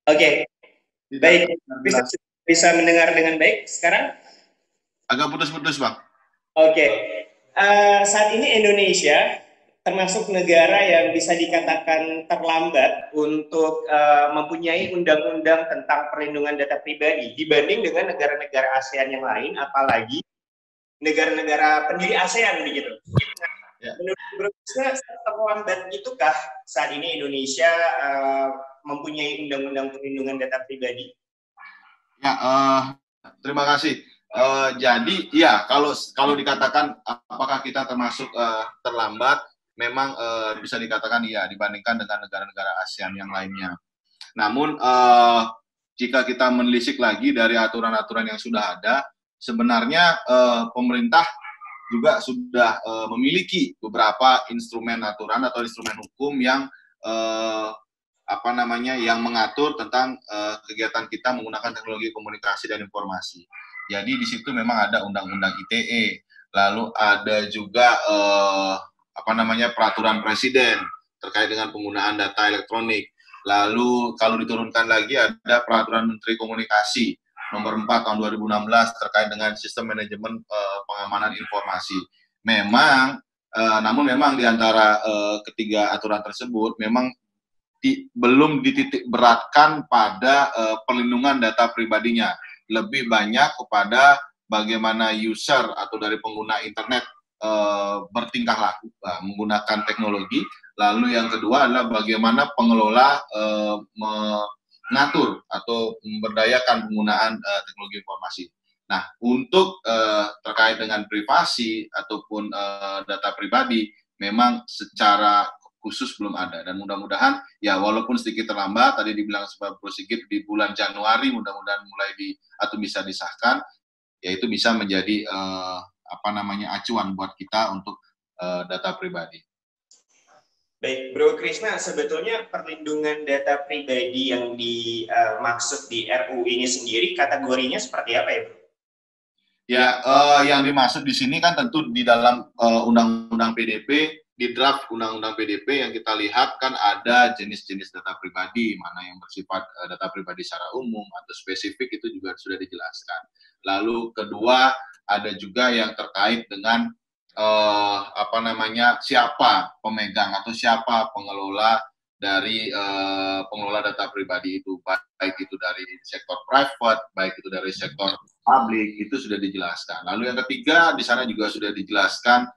Oke, Tidak baik. Bisa, terjelas. bisa mendengar dengan baik sekarang? Agak putus-putus, Bang. Oke. Saat ini Indonesia termasuk negara yang bisa dikatakan terlambat untuk mempunyai undang-undang tentang perlindungan data pribadi dibanding dengan negara-negara ASEAN yang lain, apalagi negara-negara pendiri ASEAN begitu. Ya, Menurut Bro Krisna, terlambat itukah saat ini Indonesia mempunyai undang-undang perlindungan data pribadi? ya terima kasih. Jadi, ya kalau kalau dikatakan apakah kita termasuk terlambat, memang bisa dikatakan iya dibandingkan dengan negara-negara ASEAN yang lainnya. Namun jika kita menelisik lagi dari aturan-aturan yang sudah ada, sebenarnya pemerintah juga sudah memiliki beberapa instrumen aturan atau instrumen hukum yang uh, yang mengatur tentang kegiatan kita menggunakan teknologi komunikasi dan informasi. Jadi di situ memang ada undang-undang ITE, lalu ada juga peraturan presiden terkait dengan penggunaan data elektronik. Lalu kalau diturunkan lagi ada peraturan Menteri Komunikasi nomor 4 tahun 2016 terkait dengan sistem manajemen pengamanan informasi. Namun memang di antara ketiga aturan tersebut memang belum dititik beratkan pada perlindungan data pribadinya, lebih banyak kepada bagaimana user atau dari pengguna internet bertingkah laku menggunakan teknologi. Lalu yang kedua adalah bagaimana pengelola mengatur atau memberdayakan penggunaan teknologi informasi. Nah, untuk terkait dengan privasi ataupun data pribadi, memang secara khusus belum ada, dan mudah-mudahan ya walaupun sedikit terlambat, tadi dibilang sebab sedikit di bulan Januari mudah-mudahan mulai atau bisa disahkan, yaitu bisa menjadi acuan buat kita untuk data pribadi. Baik, Bro Krisna, sebetulnya perlindungan data pribadi yang dimaksud di RUU ini sendiri kategorinya seperti apa ya, Bro? Ya, yang dimaksud di sini kan tentu di dalam Undang-Undang PDP, di draft Undang-Undang PDP yang kita lihat kan ada jenis-jenis data pribadi, mana yang bersifat data pribadi secara umum atau spesifik itu juga sudah dijelaskan. Lalu kedua ada juga yang terkait dengan siapa pemegang atau siapa pengelola dari pengelola data pribadi itu, baik itu dari sektor private, baik itu dari sektor publik, itu sudah dijelaskan. Lalu yang ketiga di sana juga sudah dijelaskan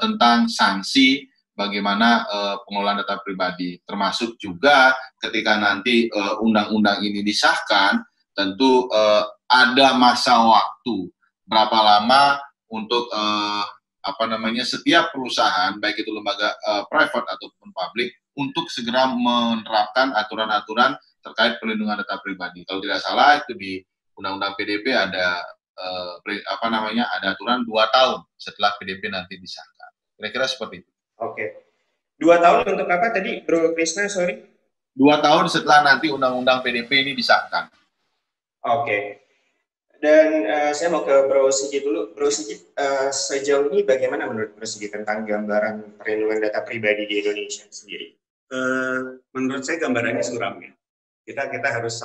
tentang sanksi bagaimana pengelolaan data pribadi, termasuk juga ketika nanti undang-undang ini disahkan, tentu ada masa waktu berapa lama untuk setiap perusahaan, baik itu lembaga private ataupun publik, untuk segera menerapkan aturan-aturan terkait perlindungan data pribadi. Kalau tidak salah itu di Undang-Undang PDP ada ada aturan 2 tahun setelah PDP nanti disahkan. Kira-kira seperti itu. Oke. 2 tahun untuk apa tadi, Bro Krisna? Sorry. 2 tahun setelah nanti Undang-Undang PDP ini disahkan. Oke. Dan saya mau ke Bro Sigit dulu. Bro Sigit, sejauh ini bagaimana menurut Bro Sigit tentang gambaran perlindungan data pribadi di Indonesia sendiri? Menurut saya gambarannya suram ya. Kita harus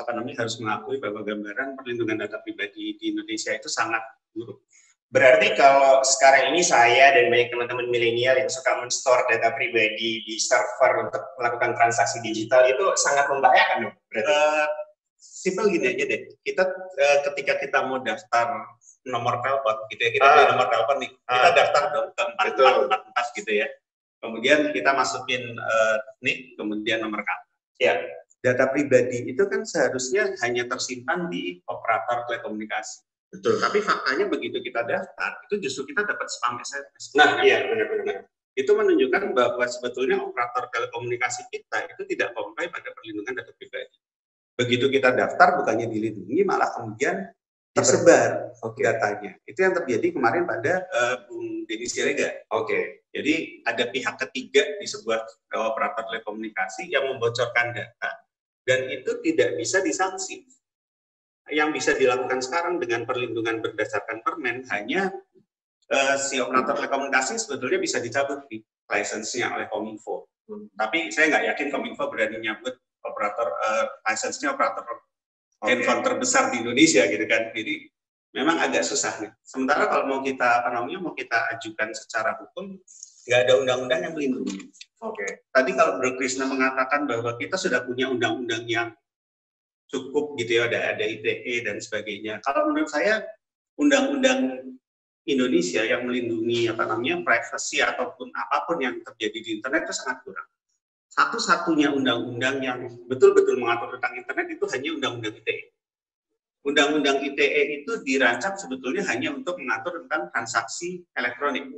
mengakui bahwa gambaran perlindungan data pribadi di Indonesia itu sangat buruk. Berarti kalau sekarang ini saya dan banyak teman-teman milenial yang suka men-store data pribadi di server untuk melakukan transaksi digital itu sangat membahayakan dong. Simpel gini aja deh. Kita ketika kita mau daftar nomor telepon gitu ya, kita beli nomor telepon nih, kita daftar dong ke 4444 gitu ya. Kemudian kita masukin nik, kemudian nomor kartu. Ya. Data pribadi itu kan seharusnya hanya tersimpan di operator telekomunikasi. Betul. Tapi faktanya begitu kita daftar, itu justru kita dapat spam SMS. Nah, iya benar-benar. Itu menunjukkan bahwa sebetulnya operator telekomunikasi kita itu tidak comply pada perlindungan data pribadi. Begitu kita daftar, bukannya dilindungi, malah kemudian tersebar datanya. Itu yang terjadi kemarin pada Bung Denny Siregar. Oke. Jadi ada pihak ketiga di sebuah operator telekomunikasi yang membocorkan data. Dan itu tidak bisa disanksi. Yang bisa dilakukan sekarang dengan perlindungan berdasarkan permen hanya si operator telekomunikasi sebetulnya bisa dicabut di lisensinya oleh Kominfo. Tapi saya nggak yakin Kominfo berani nyabut operator license-nya operator handphone terbesar di Indonesia gitu kan. Jadi memang agak susah nih. Sementara kalau mau kita mau kita ajukan secara hukum, nggak ada undang-undang yang melindungi. Tadi kalau Bro Krishna mengatakan bahwa kita sudah punya undang-undang yang cukup gitu ya, ada ITE dan sebagainya. Kalau menurut saya undang-undang Indonesia yang melindungi privacy ataupun apapun yang terjadi di internet itu sangat kurang. Satu-satunya undang-undang yang betul-betul mengatur tentang internet itu hanya undang-undang ITE. Undang-undang ITE itu dirancang sebetulnya hanya untuk mengatur tentang transaksi elektronik.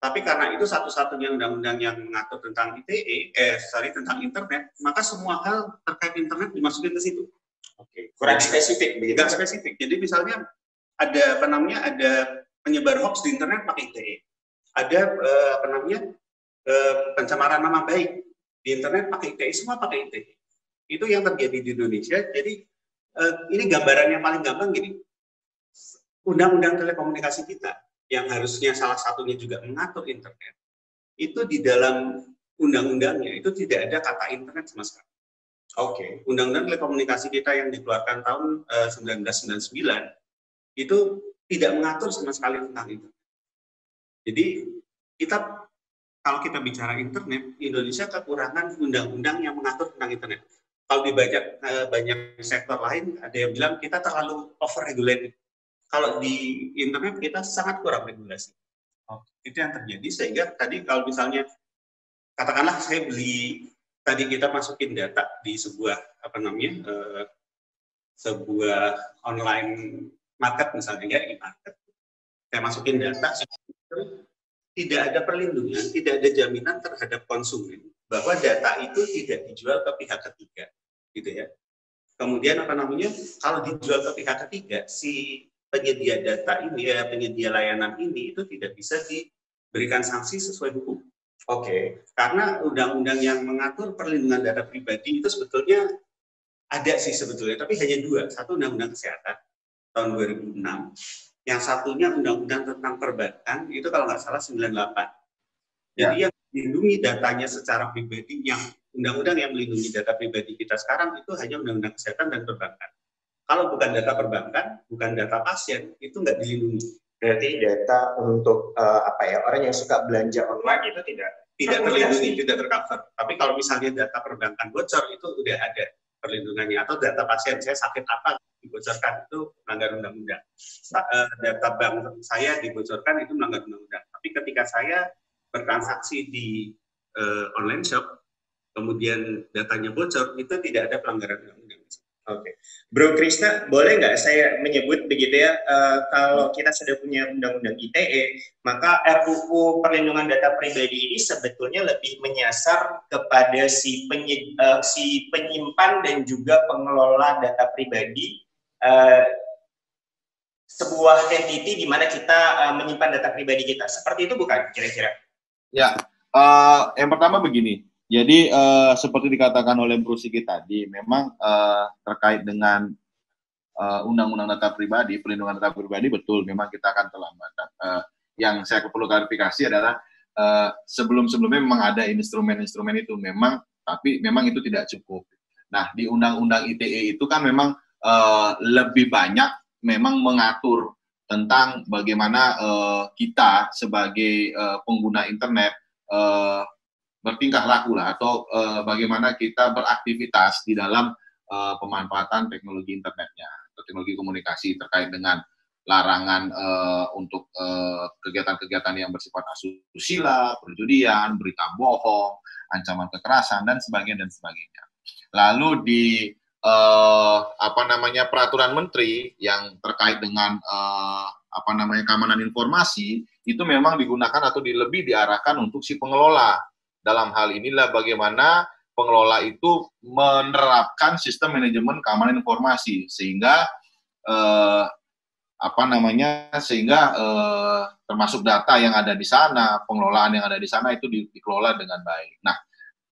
Tapi karena itu satu-satunya undang-undang yang mengatur tentang tentang internet, maka semua hal terkait internet dimasukin ke situ. Kurang spesifik begitu. Tidak spesifik. Jadi misalnya ada ada penyebar hoax di internet pakai ITE. Ada pencemaran nama baik di internet pakai ITE, semua pakai ITE. Itu yang terjadi di Indonesia. Jadi ini gambaran yang paling gampang gini. Undang-undang telekomunikasi kita yang harusnya salah satunya juga mengatur internet, itu di dalam undang-undangnya itu tidak ada kata internet sama sekali. Undang-undang telekomunikasi kita yang dikeluarkan tahun 1999 itu tidak mengatur sama sekali tentang internet. Jadi kalau kita bicara internet, Indonesia kekurangan undang-undang yang mengatur tentang internet. Kalau di banyak sektor lain, ada yang bilang kita terlalu over-regulated. Kalau di internet kita sangat kurang regulasi. Itu yang terjadi, sehingga tadi kalau misalnya, katakanlah saya tadi kita masukin data di sebuah sebuah online market misalnya, ya, e-market. Saya masukin data, tidak ada perlindungan, tidak ada jaminan terhadap konsumen bahwa data itu tidak dijual ke pihak ketiga, gitu ya. Kemudian kalau dijual ke pihak ketiga, si penyedia data ini, penyedia layanan ini itu tidak bisa diberikan sanksi sesuai hukum. Karena undang-undang yang mengatur perlindungan data pribadi itu sebetulnya ada sih sebetulnya, tapi hanya dua. Satu Undang-Undang Kesehatan tahun 2006, yang satunya Undang-Undang tentang Perbankan, itu kalau nggak salah 98. Jadi yang melindungi datanya secara pribadi, yang undang-undang yang melindungi data pribadi kita sekarang itu hanya Undang-Undang Kesehatan dan Perbankan. Kalau bukan data perbankan, bukan data pasien, itu nggak dilindungi. Berarti data untuk orang yang suka belanja online itu tidak terlindungi, tidak tercover. Tapi kalau misalnya data perbankan bocor, itu udah ada perlindungannya. Atau data pasien, saya sakit apa dibocorkan, itu melanggar undang-undang. Data bank saya dibocorkan, itu melanggar undang-undang. Tapi ketika saya bertransaksi di online shop, kemudian datanya bocor, itu tidak ada pelanggaran undang-undang. Bro Krishna, boleh nggak saya menyebut begitu ya, kalau kita sudah punya undang-undang ITE, maka RUU Perlindungan Data Pribadi ini sebetulnya lebih menyasar kepada si penyimpan dan juga pengelola data pribadi, sebuah entity di mana kita menyimpan data pribadi kita. Seperti itu bukan kira-kira? Ya, yang pertama begini. Jadi seperti dikatakan oleh Bro Sigit tadi, memang terkait dengan undang-undang data pribadi, perlindungan data pribadi, betul, memang kita akan terlambat. Yang saya perlu klarifikasi adalah sebelum-sebelumnya memang ada instrumen-instrumen itu, tapi memang itu tidak cukup. Nah, di undang-undang ITE itu kan memang lebih banyak memang mengatur tentang bagaimana kita sebagai pengguna internet bertingkah laku lah, atau bagaimana kita beraktivitas di dalam pemanfaatan teknologi internetnya atau teknologi komunikasi, terkait dengan larangan untuk kegiatan-kegiatan yang bersifat asusila, perjudian, berita bohong, ancaman kekerasan dan sebagainya. Lalu di peraturan menteri yang terkait dengan keamanan informasi, itu memang digunakan atau lebih diarahkan untuk si pengelola. Dalam hal inilah bagaimana pengelola itu menerapkan sistem manajemen keamanan informasi, sehingga termasuk data yang ada di sana, pengelolaan yang ada di sana itu dikelola dengan baik. Nah,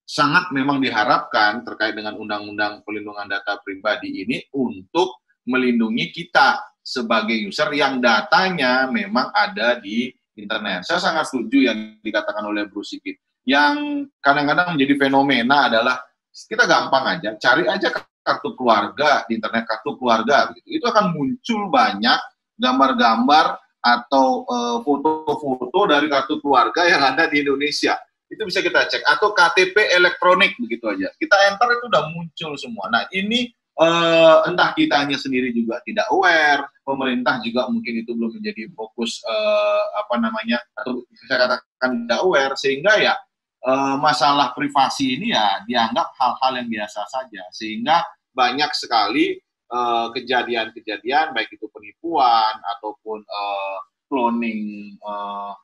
sangat memang diharapkan terkait dengan Undang-Undang Perlindungan Data Pribadi ini untuk melindungi kita sebagai user yang datanya memang ada di internet. Saya sangat setuju yang dikatakan oleh Bro Sigit. Yang kadang-kadang menjadi fenomena adalah kita gampang aja, cari aja kartu keluarga di internet, kartu keluarga begitu. Itu akan muncul banyak gambar-gambar atau foto-foto dari kartu keluarga yang ada di Indonesia. Itu bisa kita cek, atau KTP elektronik begitu aja. Kita enter itu udah muncul semua. Nah, ini entah kitanya sendiri juga tidak aware, pemerintah juga mungkin itu belum menjadi fokus apa namanya, atau saya katakan tidak aware, sehingga ya masalah privasi ini ya dianggap hal-hal yang biasa saja, sehingga banyak sekali kejadian-kejadian baik itu penipuan ataupun cloning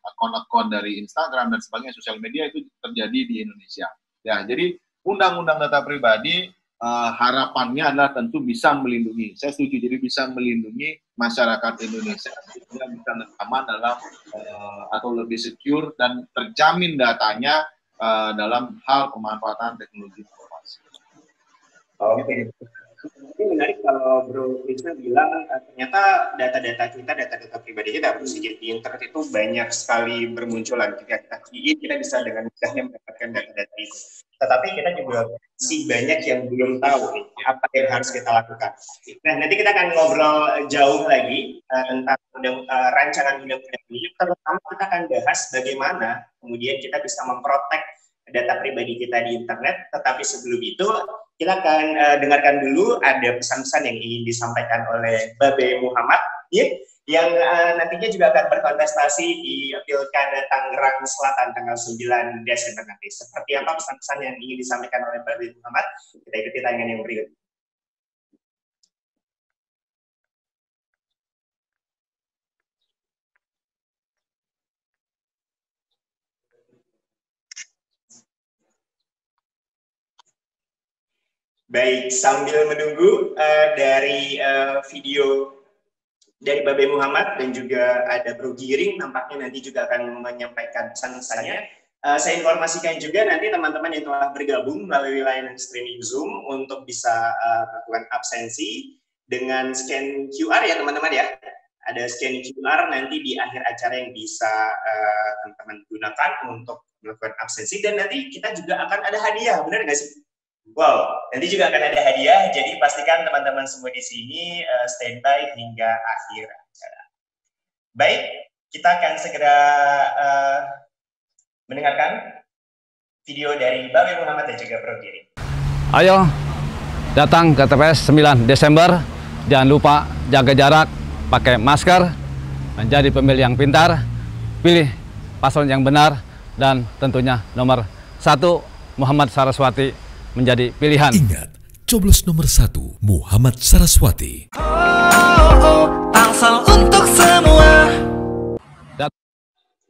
akun-akun dari Instagram dan sebagainya, sosial media itu terjadi di Indonesia. Ya, jadi undang-undang data pribadi harapannya adalah tentu bisa melindungi. Saya setuju, jadi bisa melindungi masyarakat Indonesia sehingga bisa aman dalam atau lebih secure dan terjamin datanya dalam hal pemanfaatan teknologi informasi. Oke. Ini menarik kalau Bro Krisna bilang ternyata data-data kita, data-data pribadi kita harus di internet itu banyak sekali bermunculan. Ketika kita key in, kita bisa dengan mudahnya mendapatkan data-data itu. Tetapi kita juga masih banyak yang belum tahu nih, apa yang harus kita lakukan. Nah, nanti kita akan ngobrol jauh lagi tentang rancangan undang-undang ini. Terutama kita akan bahas bagaimana kemudian kita bisa memprotek data pribadi kita di internet. Tetapi sebelum itu, kita akan dengarkan dulu ada pesan-pesan yang ingin disampaikan oleh Babe Muhammad, ya, yang nantinya juga akan berkontestasi di Pilkada Tangerang Selatan tanggal 9 Desember nanti. Seperti apa pesan-pesan yang ingin disampaikan oleh Babe Muhammad? Kita ikuti tayangan yang berikut. Baik, sambil menunggu dari video dari Babe Muhammad dan juga ada Bro Giring, nampaknya nanti juga akan menyampaikan pesan-pesannya. Saya informasikan juga nanti teman-teman yang telah bergabung melalui layanan streaming Zoom untuk bisa melakukan absensi dengan scan QR ya teman-teman ya. Ada scan QR nanti di akhir acara yang bisa teman-teman gunakan untuk melakukan absensi, dan nanti kita juga akan ada hadiah, benar nggak sih? Wow, nanti juga akan ada hadiah, jadi pastikan teman-teman semua di sini standby hingga akhir acara. Baik, kita akan segera mendengarkan video dari Babe Muhammad dan juga Bro Giri. Ayo, datang ke TPS 9 Desember, jangan lupa jaga jarak, pakai masker, menjadi pemilih yang pintar, pilih paslon yang benar, dan tentunya nomor 1 Muhammad Saraswati menjadi pilihan. Ingat, coblos nomor 1 Muhammad Saraswati. Tangsel untuk semua.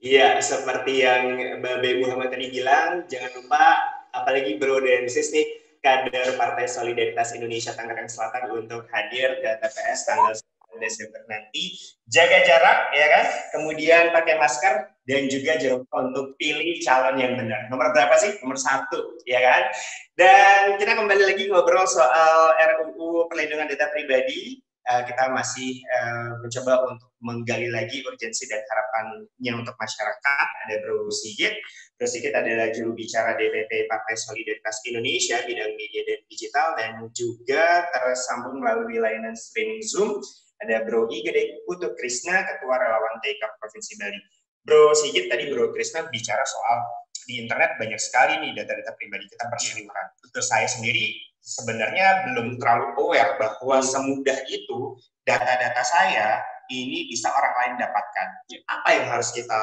Iya, seperti yang Babe Muhammad tadi bilang, jangan lupa, apalagi Bro dan Sis nih, kader Partai Solidaritas Indonesia Tangerang Selatan untuk hadir ke TPS tanggal 9 Desember nanti. Jaga jarak, ya kan? Kemudian pakai masker, dan juga jangan lupa untuk pilih calon yang benar. Nomor berapa sih? Nomor 1, ya kan? Dan kita kembali lagi ngobrol soal RUU Perlindungan Data Pribadi. Kita masih mencoba untuk menggali lagi urgensi dan harapannya untuk masyarakat. Ada Bro Sigit. Bro Sigit adalah juru bicara DPP Partai Solidaritas Indonesia bidang media dan digital, dan juga tersambung melalui layanan streaming Zoom. Ada Bro Igede Putu Krisna, Ketua Relawan TK Provinsi Bali. Bro Sigit, tadi Bro Krisna bicara soal di internet banyak sekali nih data-data pribadi kita berseliweran. Terus saya sendiri sebenarnya belum terlalu aware bahwa semudah itu data-data saya ini bisa orang lain dapatkan. Apa yang harus kita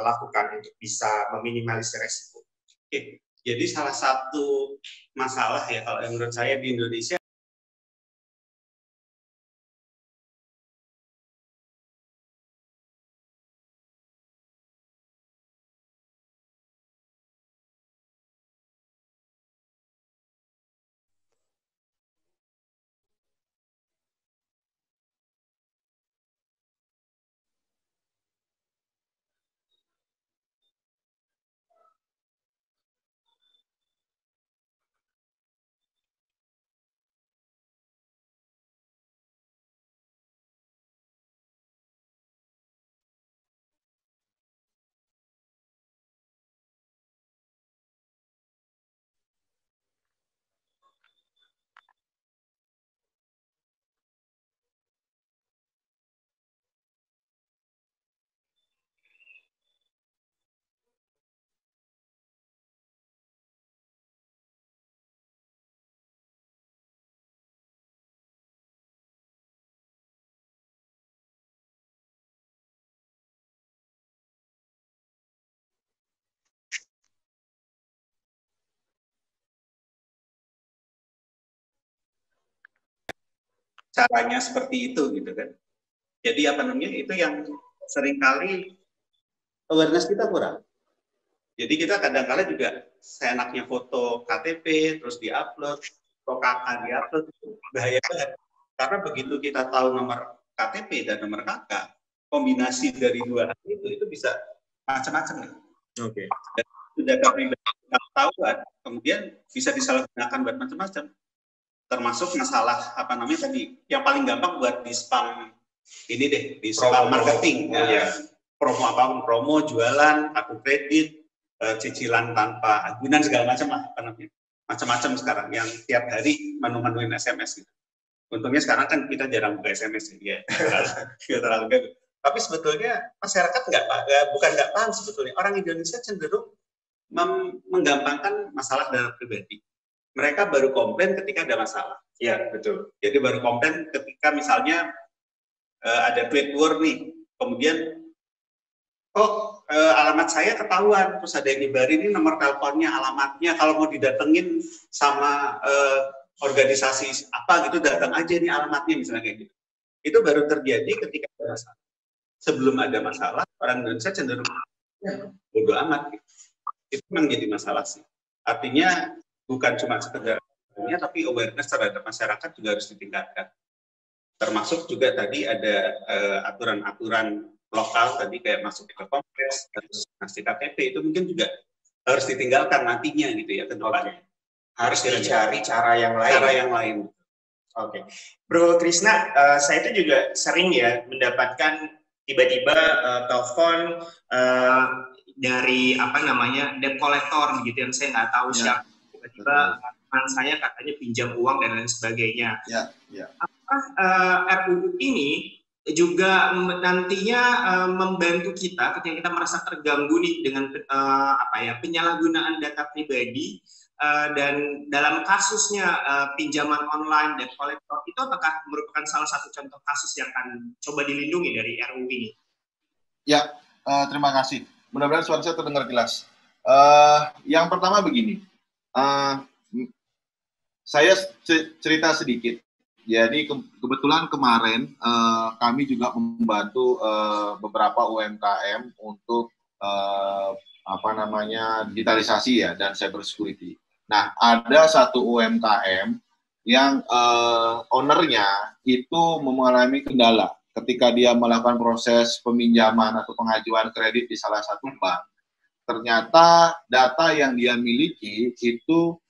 lakukan untuk bisa meminimalisir resiko? Oke. Jadi salah satu masalah ya kalau menurut saya di Indonesia caranya seperti itu gitu kan. Jadi apa namanya itu yang seringkali awareness kita kurang. Jadi kita kadang-kala juga seenaknya foto KTP terus diupload, foto KK diupload, itu bahaya banget. Karena begitu kita tahu nomor KTP dan nomor KK, kombinasi dari dua hal itu bisa macam-macam nih. Oke. Dan data pribadi kita ketahuan, kemudian bisa disalahgunakan buat macam-macam. Termasuk masalah apa namanya tadi, yang paling gampang buat di spam ini deh, di spam marketing. Ya. Promo apapun, promo, jualan, kartu kredit, cicilan tanpa agunan segala macam lah, apa namanya, macam-macam sekarang yang tiap hari menu-menuin SMS gitu. Untungnya sekarang kan kita jarang buka SMS ya, terlalu gagal. Tapi sebetulnya masyarakat bukan nggak paham sebetulnya. Orang Indonesia cenderung menggampangkan masalah data pribadi. Mereka baru komplain ketika ada masalah. Ya, betul. Jadi baru komplain ketika misalnya ada tweet war nih, kemudian alamat saya ketahuan, terus ada yang nyebarin ini nomor teleponnya, alamatnya, kalau mau didatengin sama organisasi apa gitu, datang aja nih alamatnya, misalnya kayak gitu. Itu baru terjadi ketika ada masalah. Sebelum ada masalah, orang Indonesia cenderung bodo amat. Gitu. Itu memang jadi masalah sih. Artinya bukan cuma sekedar tapi awareness terhadap masyarakat juga harus ditingkatkan. Termasuk juga tadi ada aturan-aturan lokal tadi kayak masuk ke kompleks, terus ngasih KTP itu mungkin juga harus ditinggalkan nantinya gitu ya ke depannya. Harus dicari cara yang lain. Cara yang lain. Oke, Bro Krisna, saya itu juga sering ya mendapatkan tiba-tiba telepon dari apa namanya debt collector gitu yang saya nggak tahu siapa. Tiba-tiba teman saya katanya pinjam uang dan lain sebagainya. Apakah RUU ini juga nantinya membantu kita ketika kita merasa terganggu nih dengan penyalahgunaan data pribadi dan dalam kasusnya pinjaman online debt collector itu apakah merupakan salah satu contoh kasus yang akan coba dilindungi dari RUU ini? Ya, terima kasih. Mudah-mudahan suara saya terdengar jelas. Yang pertama begini. Saya cerita sedikit. Jadi kebetulan kemarin kami juga membantu beberapa UMKM untuk digitalisasi ya dan cyber security. Nah, ada satu UMKM yang ownernya itu mengalami kendala ketika dia melakukan proses peminjaman atau pengajuan kredit di salah satu bank. Ternyata data yang dia miliki itu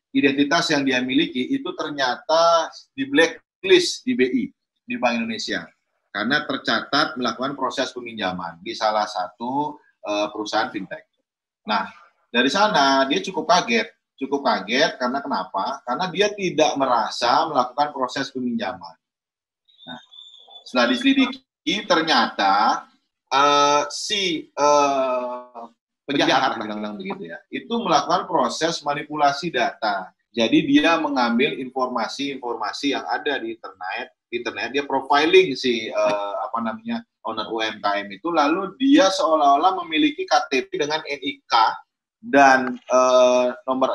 identitas yang dia miliki itu ternyata di blacklist di BI, di Bank Indonesia, karena tercatat melakukan proses peminjaman di salah satu perusahaan fintech. Nah, dari sana dia cukup kaget karena kenapa? Karena dia tidak merasa melakukan proses peminjaman. Nah, setelah diselidiki ternyata penjahat bilang begitu ya, itu melakukan proses manipulasi data. Jadi dia mengambil informasi yang ada di internet, dia profiling si owner UMKM itu, lalu dia seolah-olah memiliki KTP dengan NIK dan nomor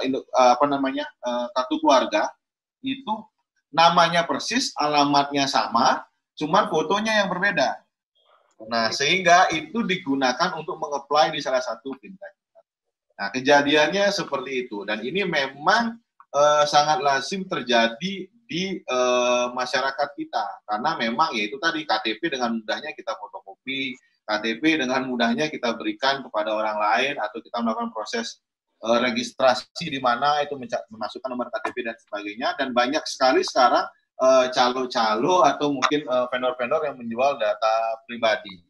kartu keluarga, itu namanya persis, alamatnya sama, cuman fotonya yang berbeda. Nah, sehingga itu digunakan untuk meng-apply di salah satu fintech. Nah, kejadiannya seperti itu. Dan ini memang sangat lazim terjadi di masyarakat kita. Karena memang ya itu tadi, KTP dengan mudahnya kita fotokopi, KTP dengan mudahnya kita berikan kepada orang lain, atau kita melakukan proses registrasi di mana itu memasukkan nomor KTP dan sebagainya. Dan banyak sekali sekarang calo-calo atau mungkin vendor-vendor yang menjual data pribadi.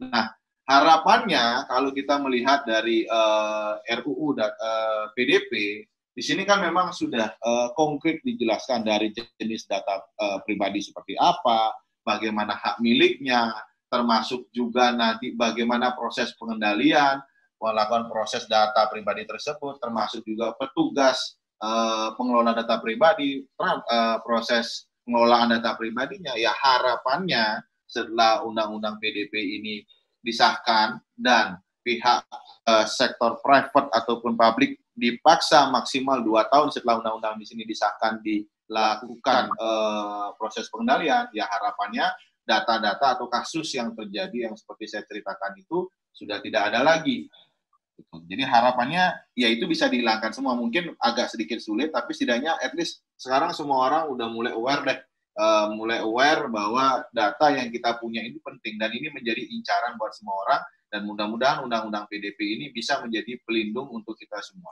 Nah, harapannya kalau kita melihat dari RUU dan PDP, di sini kan memang sudah konkret dijelaskan dari jenis data pribadi seperti apa, bagaimana hak miliknya, termasuk juga nanti bagaimana proses pengendalian, melakukan proses data pribadi tersebut, termasuk juga petugas pengelola data pribadi, proses pengelolaan data pribadinya. Ya, harapannya setelah undang-undang PDP ini disahkan dan pihak sektor private ataupun publik dipaksa maksimal 2 tahun setelah undang-undang di sini disahkan di lakukan proses pengendalian, ya harapannya data-data atau kasus yang terjadi yang seperti saya ceritakan itu sudah tidak ada lagi. Jadi harapannya ya itu bisa dihilangkan semua. Mungkin agak sedikit sulit, tapi setidaknya at least sekarang semua orang udah mulai aware deh, mulai aware bahwa data yang kita punya itu penting dan ini menjadi incaran buat semua orang, dan mudah-mudahan undang-undang PDP ini bisa menjadi pelindung untuk kita semua.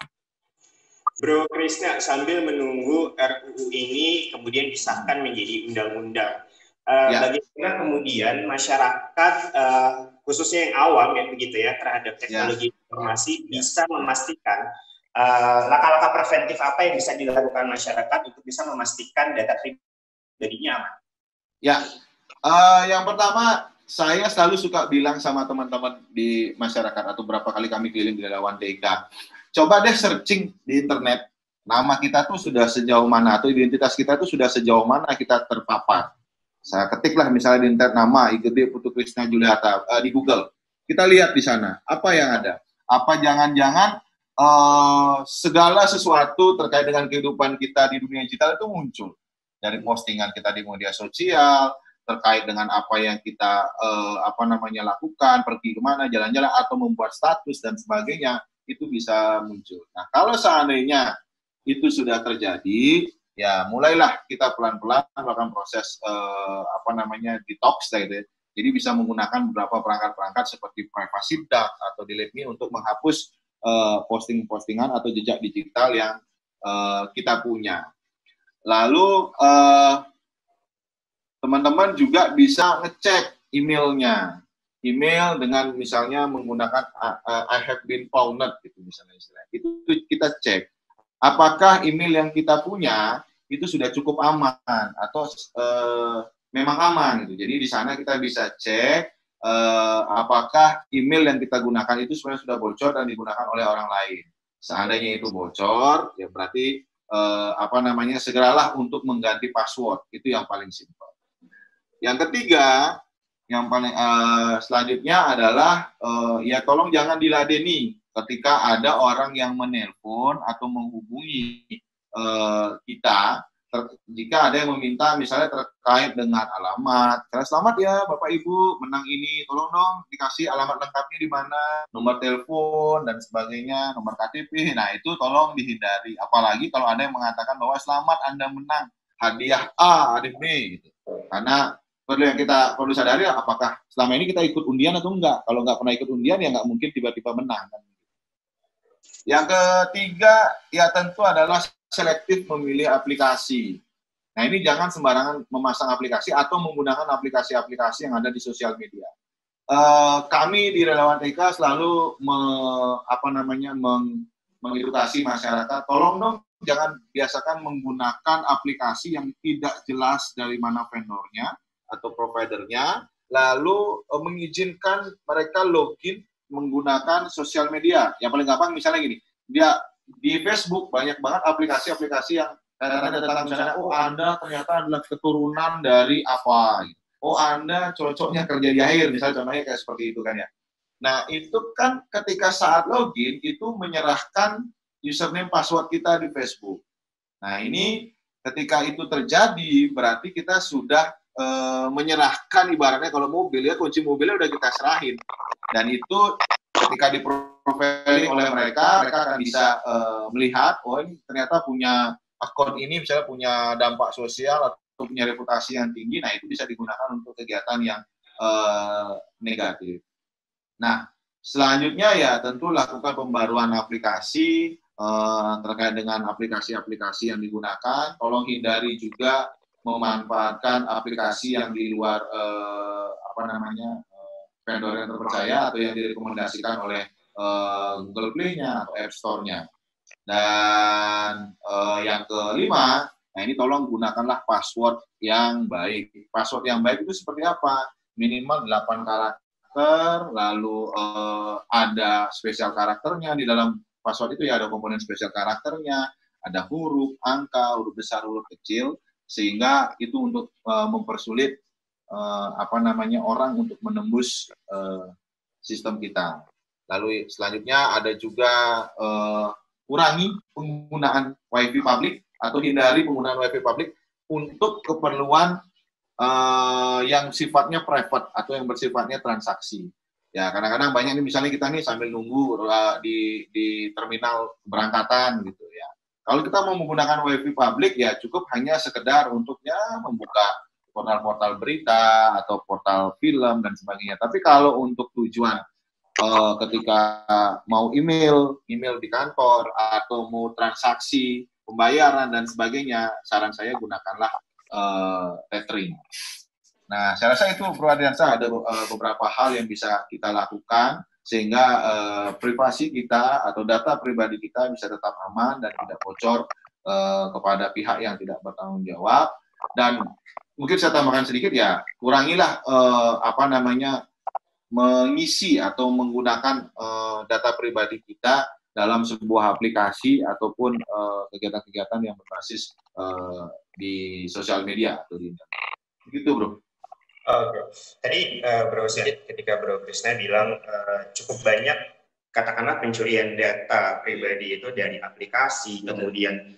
Bro Krisna, sambil menunggu RUU ini kemudian disahkan menjadi undang-undang, bagaimana kemudian masyarakat khususnya yang awam ya begitu ya terhadap teknologi informasi bisa memastikan langkah-langkah preventif apa yang bisa dilakukan masyarakat untuk bisa memastikan data pribadinya aman? Ya, yang pertama saya selalu suka bilang sama teman-teman di masyarakat atau berapa kali kami keliling di Relawan TK, coba deh searching di internet, nama kita tuh sudah sejauh mana atau identitas kita tuh sudah sejauh mana kita terpapar. Saya ketiklah misalnya di internet nama Igede Putu Krisna Juliata di Google. Kita lihat di sana apa yang ada. Apa jangan-jangan segala sesuatu terkait dengan kehidupan kita di dunia digital itu muncul dari postingan kita di media sosial terkait dengan apa yang kita lakukan, pergi kemana, jalan-jalan atau membuat status dan sebagainya. Itu bisa muncul. Nah, kalau seandainya itu sudah terjadi, ya mulailah kita pelan-pelan melakukan proses detox gitu. Jadi bisa menggunakan beberapa perangkat-perangkat seperti privacy duck atau delete me untuk menghapus posting-postingan atau jejak digital yang kita punya. Lalu teman-teman juga bisa ngecek emailnya. Email dengan misalnya menggunakan I have been founded gitu misalnya istilah. Itu kita cek apakah email yang kita punya itu sudah cukup aman atau memang aman gitu. Jadi di sana kita bisa cek apakah email yang kita gunakan itu sebenarnya sudah bocor dan digunakan oleh orang lain. Seandainya itu bocor, ya berarti segeralah untuk mengganti password. Itu yang paling simpel. Yang ketiga, yang paling selanjutnya adalah ya tolong jangan diladeni ketika ada orang yang menelpon atau menghubungi kita jika ada yang meminta misalnya terkait dengan alamat. Selamat ya Bapak Ibu menang ini, tolong dong dikasih alamat lengkapnya di mana, nomor telepon dan sebagainya, nomor KTP. Nah itu tolong dihindari. Apalagi kalau ada yang mengatakan bahwa selamat Anda menang hadiah A, hadiah B gitu. Karena yang kita perlu sadari apakah selama ini kita ikut undian atau enggak. Kalau enggak pernah ikut undian ya enggak mungkin tiba-tiba menang. Yang ketiga ya tentu adalah selektif memilih aplikasi. Nah ini jangan sembarangan memasang aplikasi atau menggunakan aplikasi-aplikasi yang ada di sosial media. Kami di Relawan TK selalu mengedukasi masyarakat, tolong dong jangan biasakan menggunakan aplikasi yang tidak jelas dari mana vendornya atau providernya, lalu mengizinkan mereka login menggunakan sosial media. Yang paling gampang misalnya gini, dia di Facebook banyak banget aplikasi-aplikasi yang kadang-kadang misalnya, oh Anda ternyata adalah keturunan dari apa, oh Anda cocoknya kerja di air, misalnya contohnya kayak seperti itu kan ya. Nah itu kan ketika saat login itu menyerahkan username password kita di Facebook. Nah ini ketika itu terjadi berarti kita sudah menyerahkan ibaratnya kalau mobil ya kunci mobilnya udah kita serahin, dan itu ketika diprofiling oleh mereka akan bisa melihat oh ini ternyata punya akun ini misalnya punya dampak sosial atau punya reputasi yang tinggi. Nah itu bisa digunakan untuk kegiatan yang negatif. Nah selanjutnya ya tentu lakukan pembaruan aplikasi terkait dengan aplikasi-aplikasi yang digunakan. Tolong hindari juga memanfaatkan aplikasi yang di luar vendor yang terpercaya atau yang direkomendasikan oleh Google Play-nya atau App Store-nya. Dan yang kelima, nah ini tolong gunakanlah password yang baik. Password yang baik itu seperti apa? Minimal 8 karakter, lalu ada spesial karakternya di dalam password itu ya, ada komponen spesial karakternya, ada huruf, angka, huruf besar, huruf kecil, sehingga itu untuk mempersulit orang untuk menembus sistem kita. Lalu selanjutnya ada juga kurangi penggunaan wifi publik atau hindari penggunaan WiFi publik untuk keperluan yang sifatnya private atau yang bersifatnya transaksi. Ya, kadang-kadang banyak nih, misalnya kita nih sambil nunggu di terminal keberangkatan gitu ya. Kalau kita mau menggunakan WiFi publik ya cukup hanya sekedar untuk ya membuka portal-portal berita atau portal film dan sebagainya. Tapi kalau untuk tujuan ketika mau email di kantor atau mau transaksi pembayaran dan sebagainya, saran saya gunakanlah tethering. Nah, saya rasa itu Bro Adriansa ada beberapa hal yang bisa kita lakukan sehingga privasi kita atau data pribadi kita bisa tetap aman dan tidak bocor kepada pihak yang tidak bertanggung jawab. Dan mungkin saya tambahkan sedikit ya, kurangilah mengisi atau menggunakan data pribadi kita dalam sebuah aplikasi ataupun kegiatan-kegiatan yang berbasis di sosial media atau di internet. Begitu, Bro. Oke. Tadi Bro Sigit ketika Bro Krisna bilang cukup banyak katakanlah pencurian data pribadi itu dari aplikasi, kemudian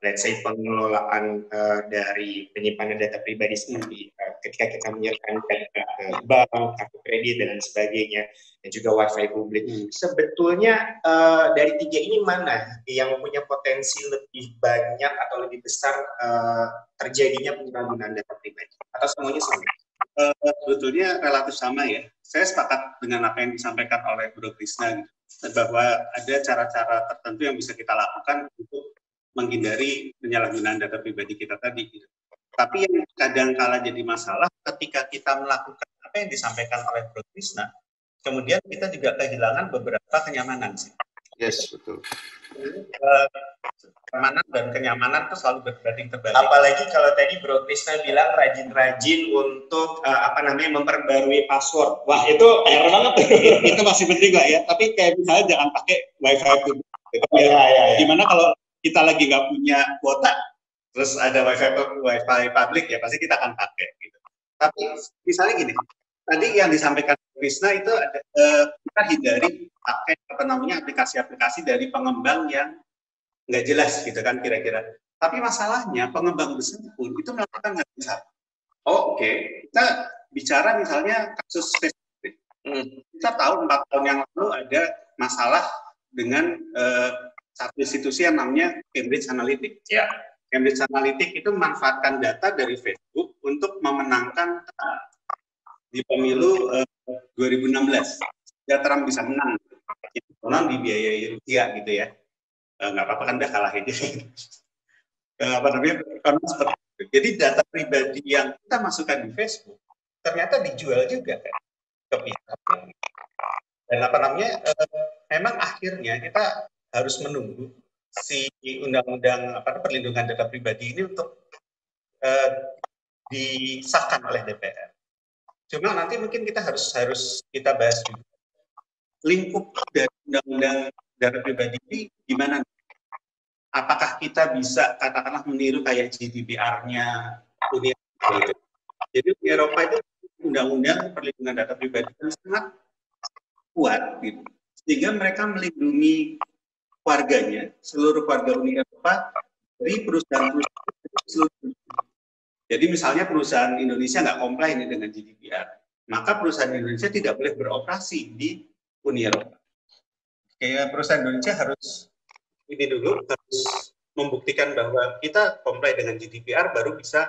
let's say pengelolaan dari penyimpanan data pribadi seperti ketika kita menyerahkan data ke bank, kartu kredit dan lain sebagainya, dan juga wifi publik. Sebetulnya dari tiga ini mana yang punya potensi lebih banyak atau lebih besar terjadinya penyalahgunaan data pribadi? Atau semuanya sama? Sebetulnya relatif sama ya. Saya sepakat dengan apa yang disampaikan oleh Bro Krisna gitu, bahwa ada cara-cara tertentu yang bisa kita lakukan untuk menghindari penyalahgunaan data pribadi kita tadi. Gitu. Tapi yang kadang-kala jadi masalah ketika kita melakukan apa yang disampaikan oleh Bro Krisna, kemudian kita juga kehilangan beberapa kenyamanan sih. Yes, betul. Kenyamanan dan kenyamanan itu selalu berbanding terbalik. Apalagi kalau tadi Bro Krisna bilang rajin-rajin untuk memperbarui password. Wah, itu PR banget. Itu masih penting lah ya. Tapi kayak misalnya jangan pakai wifi publik. Ya. Gimana kalau kita lagi nggak punya kuota, terus ada wifi publik ya pasti kita akan pakai. Gitu. Tapi misalnya gini, tadi yang disampaikan Krisna itu ada kita hindari pakai aplikasi-aplikasi dari pengembang yang nggak jelas gitu kan kira-kira. Tapi masalahnya pengembang besar pun itu melakukan hal yang sama. Oke. Kita bicara misalnya kasus Facebook. Kita tahu 4 tahun yang lalu ada masalah dengan satu institusi yang namanya Cambridge Analytica. Ya. Cambridge Analytica itu memanfaatkan data dari Facebook untuk memenangkan di pemilu 2016. Ya, Trump bisa menang. Menang dibiayai Rusia gitu ya. Nggak apa-apa kan, udah kalah aja. Jadi data pribadi yang kita masukkan di Facebook ternyata dijual juga kan ke pihak. Dan memang akhirnya kita harus menunggu si undang-undang perlindungan data pribadi ini untuk disahkan oleh DPR. Cuma nanti mungkin kita harus kita bahas juga lingkup dari undang-undang data pribadi ini gimana? Apakah kita bisa katakanlah meniru kayak GDPR-nya Uni Eropa itu? Jadi Uni Eropa itu undang-undang perlindungan data pribadi yang sangat kuat, gitu. Sehingga mereka melindungi warganya, seluruh warga Uni Eropa dari perusahaan-perusahaan seluruh dunia. Jadi misalnya perusahaan Indonesia nggak comply dengan GDPR, maka perusahaan Indonesia tidak boleh beroperasi di Uni Eropa. Kayak perusahaan Indonesia harus membuktikan bahwa kita comply dengan GDPR baru bisa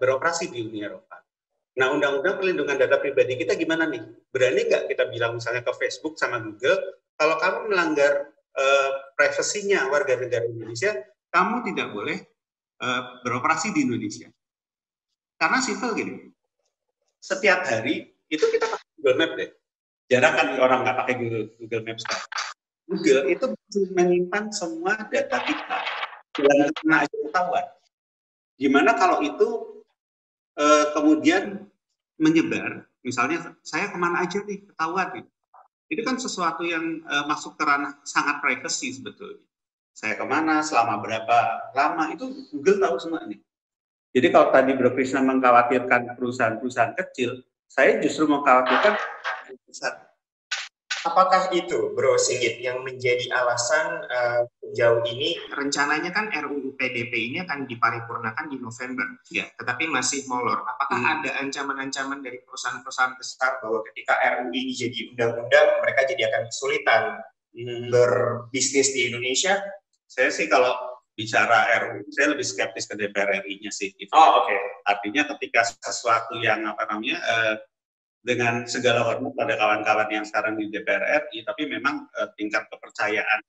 beroperasi di Uni Eropa. Nah, undang-undang perlindungan data pribadi kita gimana nih? Berani nggak kita bilang misalnya ke Facebook sama Google, kalau kamu melanggar privasinya warga negara Indonesia, kamu tidak boleh beroperasi di Indonesia. Karena simpel gini, setiap hari itu kita pakai Google Maps deh. Jarang kan orang nggak pakai Google Maps kan. Google itu menyimpan semua data kita dalam kena aja ketahuan. Gimana kalau itu kemudian menyebar, misalnya saya kemana aja nih ketahuan nih. Itu kan sesuatu yang masuk ke ranah sangat privacy sebetulnya. Saya kemana, selama berapa lama, itu Google tahu semua nih. Jadi kalau tadi Bro Krisna mengkhawatirkan perusahaan-perusahaan kecil, saya justru mengkhawatirkan besar. Apakah itu, Bro Sigit, yang menjadi alasan sejauh ini rencananya kan RUU PDP ini akan diparipurnakan di November, ya, tetapi masih molor. Apakah ada ancaman-ancaman dari perusahaan-perusahaan besar bahwa ketika RUU ini jadi undang-undang, mereka jadi akan kesulitan berbisnis di Indonesia? Saya sih kalau bicara RUU, saya lebih skeptis ke DPR RI-nya sih. Gitu. Oke. Artinya ketika sesuatu yang dengan segala hormat pada kawan-kawan yang sekarang di DPR RI, tapi memang tingkat kepercayaan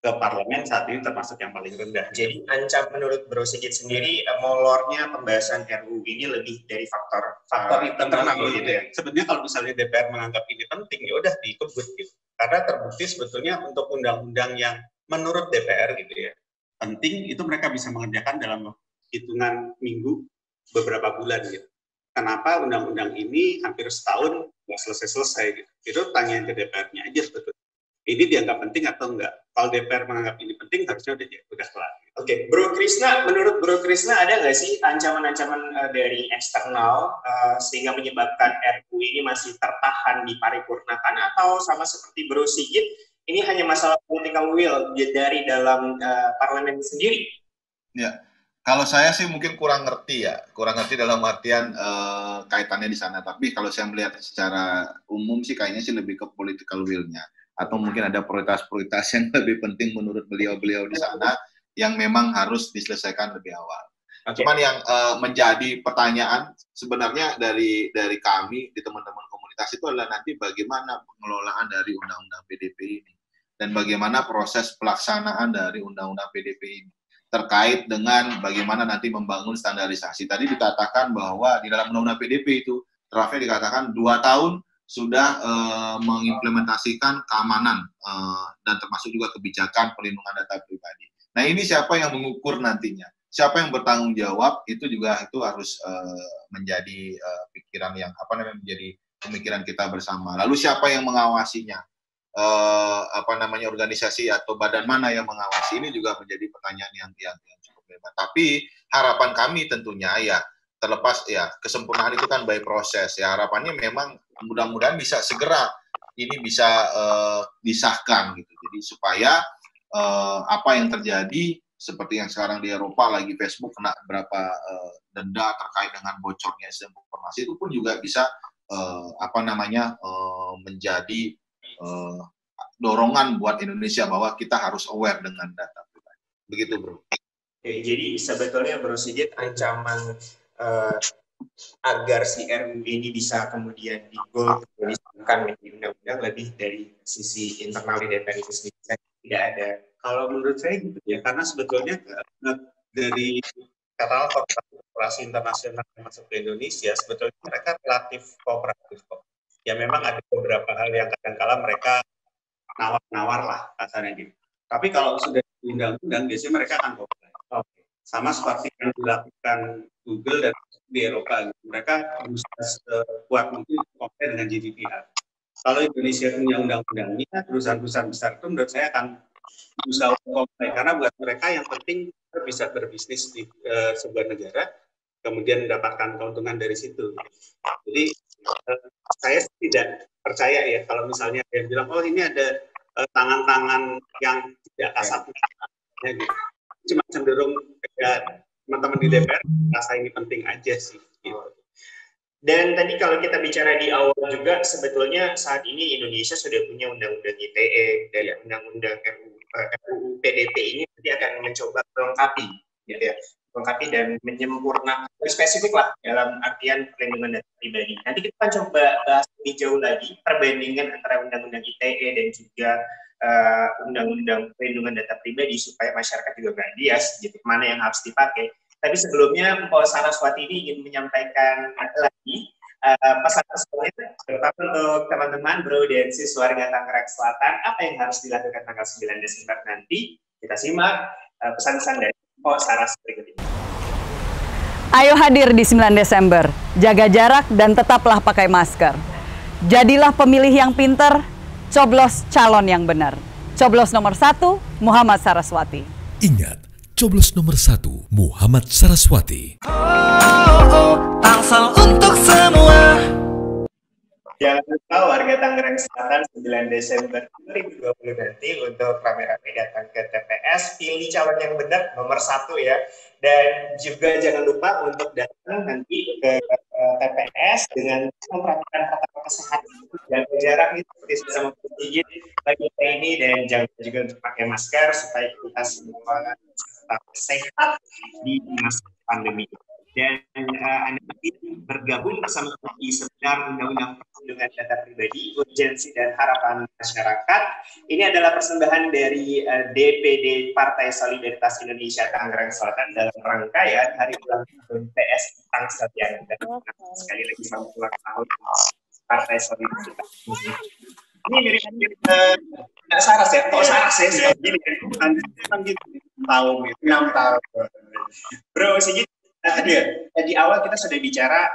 ke parlemen saat ini termasuk yang paling rendah. Jadi menurut Bro Sigit sendiri, molornya pembahasan RUU ini lebih dari faktor internal gitu ya. Sebenarnya kalau misalnya DPR menganggap ini penting, ya udah dikebut gitu. Karena terbukti sebetulnya untuk undang-undang yang menurut DPR gitu ya, penting itu mereka bisa mengerjakan dalam hitungan minggu, beberapa bulan gitu. Kenapa undang-undang ini hampir setahun nggak selesai-selesai gitu. Itu tanyain ke DPR-nya aja sebetulnya. Ini dianggap penting atau enggak? Kalau DPR menganggap ini penting, harusnya udah kelar. Gitu. Oke, Bro Krisna, menurut Bro Krisna ada nggak sih ancaman-ancaman dari eksternal sehingga menyebabkan RUU ini masih tertahan diparipurnakan, atau sama seperti Bro Sigit, ini hanya masalah political will dari dalam parlemen sendiri? Ya. Kalau saya sih mungkin kurang ngerti dalam artian kaitannya di sana. Tapi kalau saya melihat secara umum sih kayaknya sih lebih ke political will-nya. Atau mungkin ada prioritas-prioritas yang lebih penting menurut beliau-beliau di sana yang memang harus diselesaikan lebih awal. Okay. Cuman yang menjadi pertanyaan sebenarnya dari kami di teman-teman komunitas itu adalah nanti bagaimana pengelolaan dari undang-undang PDP ini dan bagaimana proses pelaksanaan dari undang-undang PDP ini. Terkait dengan bagaimana nanti membangun standarisasi. Tadi dikatakan bahwa di dalam undang-undang PDP itu draftnya dikatakan 2 tahun sudah mengimplementasikan keamanan dan termasuk juga kebijakan perlindungan data pribadi. Nah ini siapa yang mengukur nantinya? Siapa yang bertanggung jawab? Itu juga itu harus menjadi pikiran yang menjadi pemikiran kita bersama. Lalu siapa yang mengawasinya? Organisasi atau badan mana yang mengawasi, ini juga menjadi pertanyaan yang cukup lebar. Tapi harapan kami tentunya ya terlepas ya kesempurnaan itu kan by proses ya, harapannya memang mudah-mudahan bisa segera ini bisa disahkan gitu. Jadi supaya apa yang terjadi seperti yang sekarang di Eropa lagi Facebook kena berapa denda terkait dengan bocornya informasi, itu pun juga bisa menjadi dorongan buat Indonesia bahwa kita harus aware dengan data pribadi. Begitu, Bro. Jadi sebetulnya Bro Sigit, ancaman agar si RUU ini bisa kemudian disahkan menjadi undang-undang lebih dari sisi internal di DPR itu sendiri, tidak ada. Kalau menurut saya gitu ya, karena sebetulnya dari katakanlah korporasi internasional yang masuk ke Indonesia, sebetulnya mereka relatif kooperatif kok. Ya memang ada beberapa hal yang kadang-kala mereka nawar-nawar lah kasarnya gitu. Tapi kalau sudah undang-undang biasanya mereka akan kooperatif. Sama seperti yang dilakukan Google dan di Eropa, mereka berusaha kuat mungkin kompeten dengan GDPR. Kalau Indonesia punya undang-undangnya, perusahaan-perusahaan besar itu menurut saya akan berusaha kompeten, karena buat mereka yang penting bisa berbisnis di sebuah negara, kemudian mendapatkan keuntungan dari situ. Jadi saya tidak percaya ya kalau misalnya dia bilang oh ini ada tangan-tangan yang tidak kasat ya, gitu. Cuma cenderung ya, teman-teman di DPR rasa ini penting aja sih gitu. Dan tadi kalau kita bicara di awal juga, sebetulnya saat ini Indonesia sudah punya undang-undang ITE dan undang-undang RUU PDP ini nanti akan mencoba melengkapi, gitu ya, melengkapi dan menyempurnakan lebih spesifik lah dalam artian perlindungan data pribadi. Nanti kita akan coba bahas lebih jauh lagi perbandingan antara undang-undang ITE dan juga undang-undang perlindungan data pribadi supaya masyarakat juga nggak bias, gitu, mana yang harus dipakai. Tapi sebelumnya Mbak Saraswati ini ingin menyampaikan lagi pesan-pesannya, terutama untuk teman-teman bro dan sis warga Tangerang Selatan, apa yang harus dilakukan tanggal 9 Desember nanti. Kita simak pesan-pesan dari Mbak Saras berikut ini. Ayo hadir di 9 Desember, jaga jarak dan tetaplah pakai masker. Jadilah pemilih yang pintar, coblos calon yang benar. Coblos nomor 1, Muhammad Saraswati. Ingat, coblos nomor 1, Muhammad Saraswati. Tangsel untuk semua. Jangan lupa warga Tangerang Selatan 9 Desember 2020 nanti untuk rame-rame datang ke TPS, pilih calon yang benar nomor 1 ya. Dan juga jangan lupa untuk datang nanti ke TPS dengan memperhatikan protokol kesehatan, jaga jarak seperti sama sedikit bagi hari ini, dan jangan juga untuk pakai masker supaya kita semua tetap sehat di masa pandemi. Dan Anda bergabung bersama kami seminar Undang-Undang Perlindungan Data Pribadi, Urgensi dan Harapan Masyarakat. Ini adalah persembahan dari DPD Partai Solidaritas Indonesia Tangerang Selatan dalam rangkaian Hari Ulang Tahun PSI Tangsel yang sekali lagi selamat ulang tahun Partai Solidaritas. Ini mirip-mirip nggak Saras ya? Kok Saras ya? Gini kan? Tahun gitu. 6 tahun. Bro, Sigit. Di awal kita sudah bicara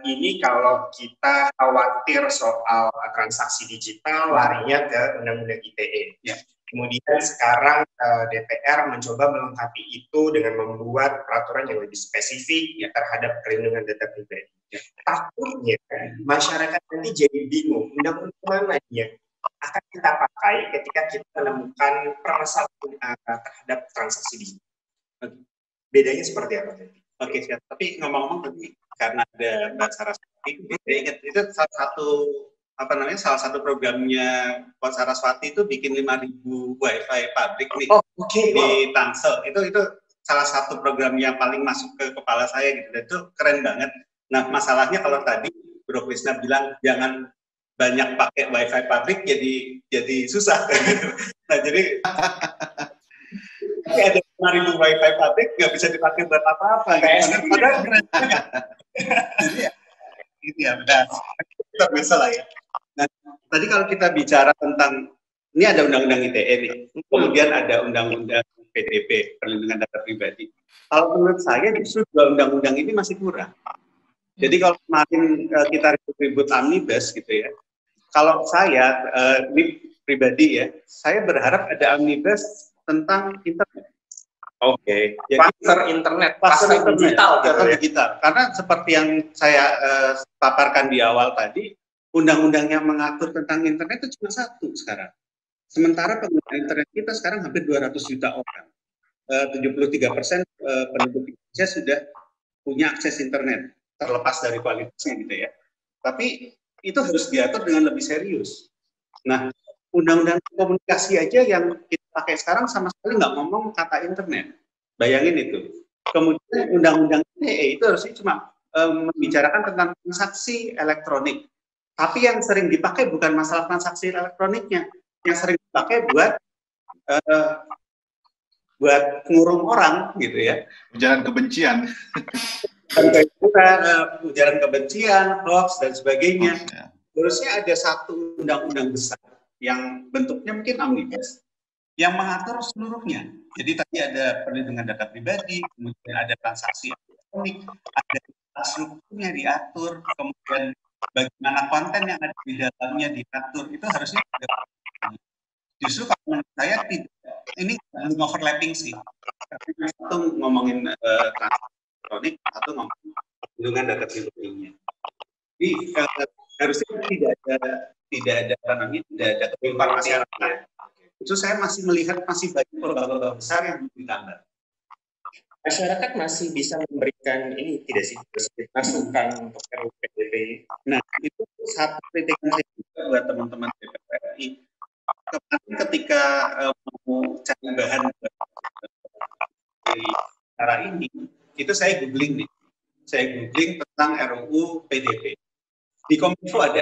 ini kalau kita khawatir soal transaksi digital larinya ke Undang-Undang ITE. Ya. Kemudian sekarang DPR mencoba melengkapi itu dengan membuat peraturan yang lebih spesifik ya, terhadap perlindungan data pribadi. Ya. Takutnya masyarakat nanti jadi bingung undang-undang mana yang akan kita pakai ketika kita menemukan permasalahan terhadap transaksi digital. Bedanya seperti apa tadi? Oke, siap. Tapi ngomong-ngomong tadi karena ada Mbak Saraswati, saya ingat itu salah satu programnya Mbak Saraswati itu bikin 5.000 wifi pabrik nih di Tangsel. Itu salah satu program yang paling masuk ke kepala saya gitu. Dan itu keren banget. Nah, masalahnya kalau tadi Bro Krisna bilang jangan banyak pakai wifi pabrik jadi susah gitu. Nah, jadi ada 5.000 wifi pabrik nggak bisa dipakai buat apa-apa. Padahal keren banget. Jadi ya, gitu ya, udah kita bisa lah ya. Nah, tadi kalau kita bicara tentang ini ada undang-undang ITE nih, kemudian ada undang-undang PDP, perlindungan data pribadi. Kalau menurut saya justru dua undang-undang ini masih kurang. Jadi kalau kemarin kita ribut omnibus gitu ya, kalau saya ini pribadi ya, saya berharap ada omnibus tentang internet. Oke. Pasar internet, pasar digital, digital. Karena seperti yang saya paparkan di awal tadi, undang-undang yang mengatur tentang internet itu cuma satu sekarang. Sementara pengguna internet kita sekarang hampir 200 juta orang. 73% penduduk Indonesia sudah punya akses internet, terlepas dari kualitasnya gitu ya. Tapi itu harus diatur dengan lebih serius. Nah, undang-undang komunikasi aja yang kita pakai sekarang sama sekali nggak ngomong kata internet. Bayangin itu. Kemudian undang-undang ITE itu harusnya cuma membicarakan tentang transaksi elektronik. Tapi yang sering dipakai bukan masalah transaksi elektroniknya. Yang sering dipakai buat ngurung orang gitu ya. Ujaran kebencian. Ujaran kebencian, hoax dan sebagainya. Harusnya ada satu undang-undang besar yang bentuknya mungkin omnibus yang mengatur seluruhnya. Jadi tadi ada perlindungan data pribadi, kemudian ada transaksi elektronik, ada strukturnya diatur, kemudian bagaimana konten yang ada di dalamnya diatur. Itu harusnya ada. Justru kalau menurut saya tidak, ini belum overlapping sih. Tapi satu ngomongin transaksi elektronik, satu ngomongin perlindungan data pribadinya. Jadi harusnya tidak ada ketimpangan masyarakat. Itu saya masih melihat masih banyak lembaga besar yang ditambah. Masyarakat masih bisa memberikan ini tidak sih masukan untuk RUU PDP. Nah, itu satu kritikan saya juga buat teman-teman DPR RI. Kemarin ketika mau cari bahan di cara ini, itu saya googling nih. Saya googling tentang RUU PDP. Di Kominfo ada.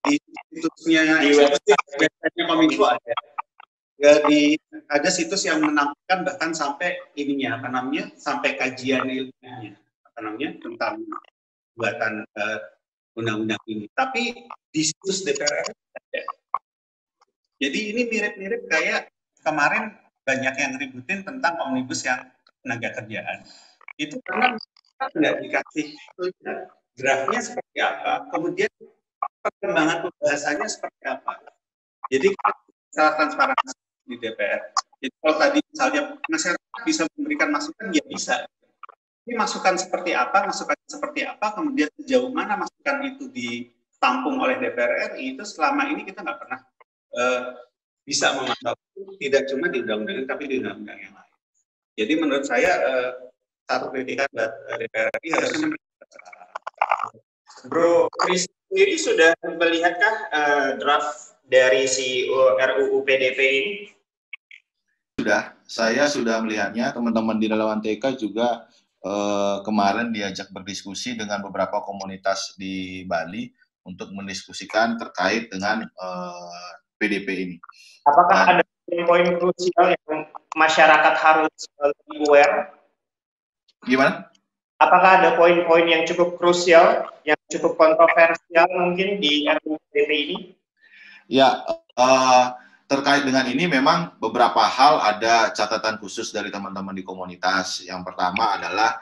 Di situsnya di website Kominfo ada. Ada situs yang menampilkan bahkan sampai ininya sampai kajian ilmiahnya tentang buatan undang-undang ini. Tapi di situs DPR ada. Jadi ini mirip-mirip kayak kemarin banyak yang ributin tentang omnibus yang tenaga kerjaan. Itu karena nggak dikasih draftnya seperti apa, kemudian perkembangan pembahasannya seperti apa. Jadi secara transparansi di DPR. Jadi kalau tadi misalnya masyarakat bisa memberikan masukan, ya bisa. Ini masukan seperti apa, kemudian sejauh mana masukan itu ditampung oleh DPR RI itu selama ini kita nggak pernah bisa memantau, tidak cuma di undang-undang tapi di undang-undang yang lain. Jadi menurut saya satu kritikan DPR RI harusnya Bro Chris sendiri sudah melihatkah draft dari si RUU PDP ini? Saya sudah melihatnya. Teman-teman di Relawan TK juga kemarin diajak berdiskusi dengan beberapa komunitas di Bali untuk mendiskusikan terkait dengan PDP ini. Apakah ada poin-poin krusial yang masyarakat harus aware? Gimana? Apakah ada poin-poin yang cukup krusial, yang cukup kontroversial mungkin di RUU PDP ini? Ya, terkait dengan ini memang beberapa hal ada catatan khusus dari teman-teman di komunitas. Yang pertama adalah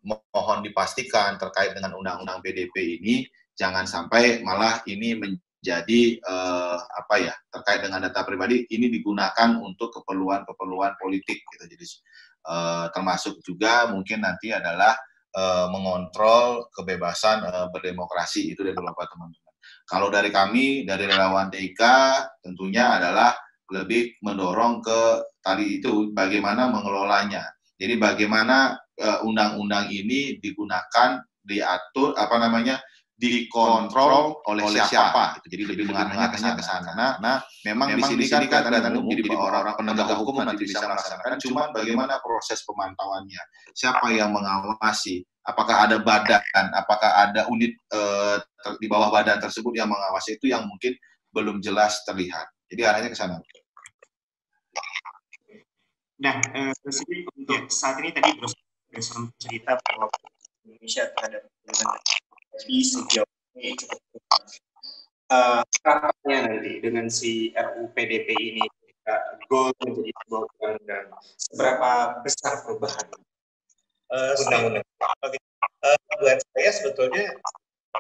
mohon dipastikan terkait dengan undang-undang PDP ini jangan sampai malah ini menjadi terkait dengan data pribadi ini digunakan untuk keperluan politik gitu. Jadi termasuk juga mungkin nanti adalah mengontrol kebebasan berdemokrasi itu dari beberapa teman-teman. Kalau dari kami, dari Relawan TK, tentunya adalah lebih mendorong ke tadi itu bagaimana mengelolanya. Jadi bagaimana undang-undang ini digunakan, diatur, dikontrol oleh siapa. Jadi lebih mengarahnya ke sana. Nah, memang di sini kan kelihatan umum jadi orang penegak hukum nanti bisa melaksanakan. Cuma bagaimana proses pemantauannya, siapa yang mengawasi. Apakah ada badan, apakah ada unit di bawah badan tersebut yang mengawasi itu yang mungkin belum jelas terlihat. Jadi arahnya ke sana. Nah, Presiden untuk saat ini tadi Bro sempat cerita bahwa Indonesia terhadap di sejauh ini cukup harapannya nanti dengan si RUU PDP ini goal menjadi sebuah undang-undang, seberapa besar perubahan undang-undang? Buat saya sebetulnya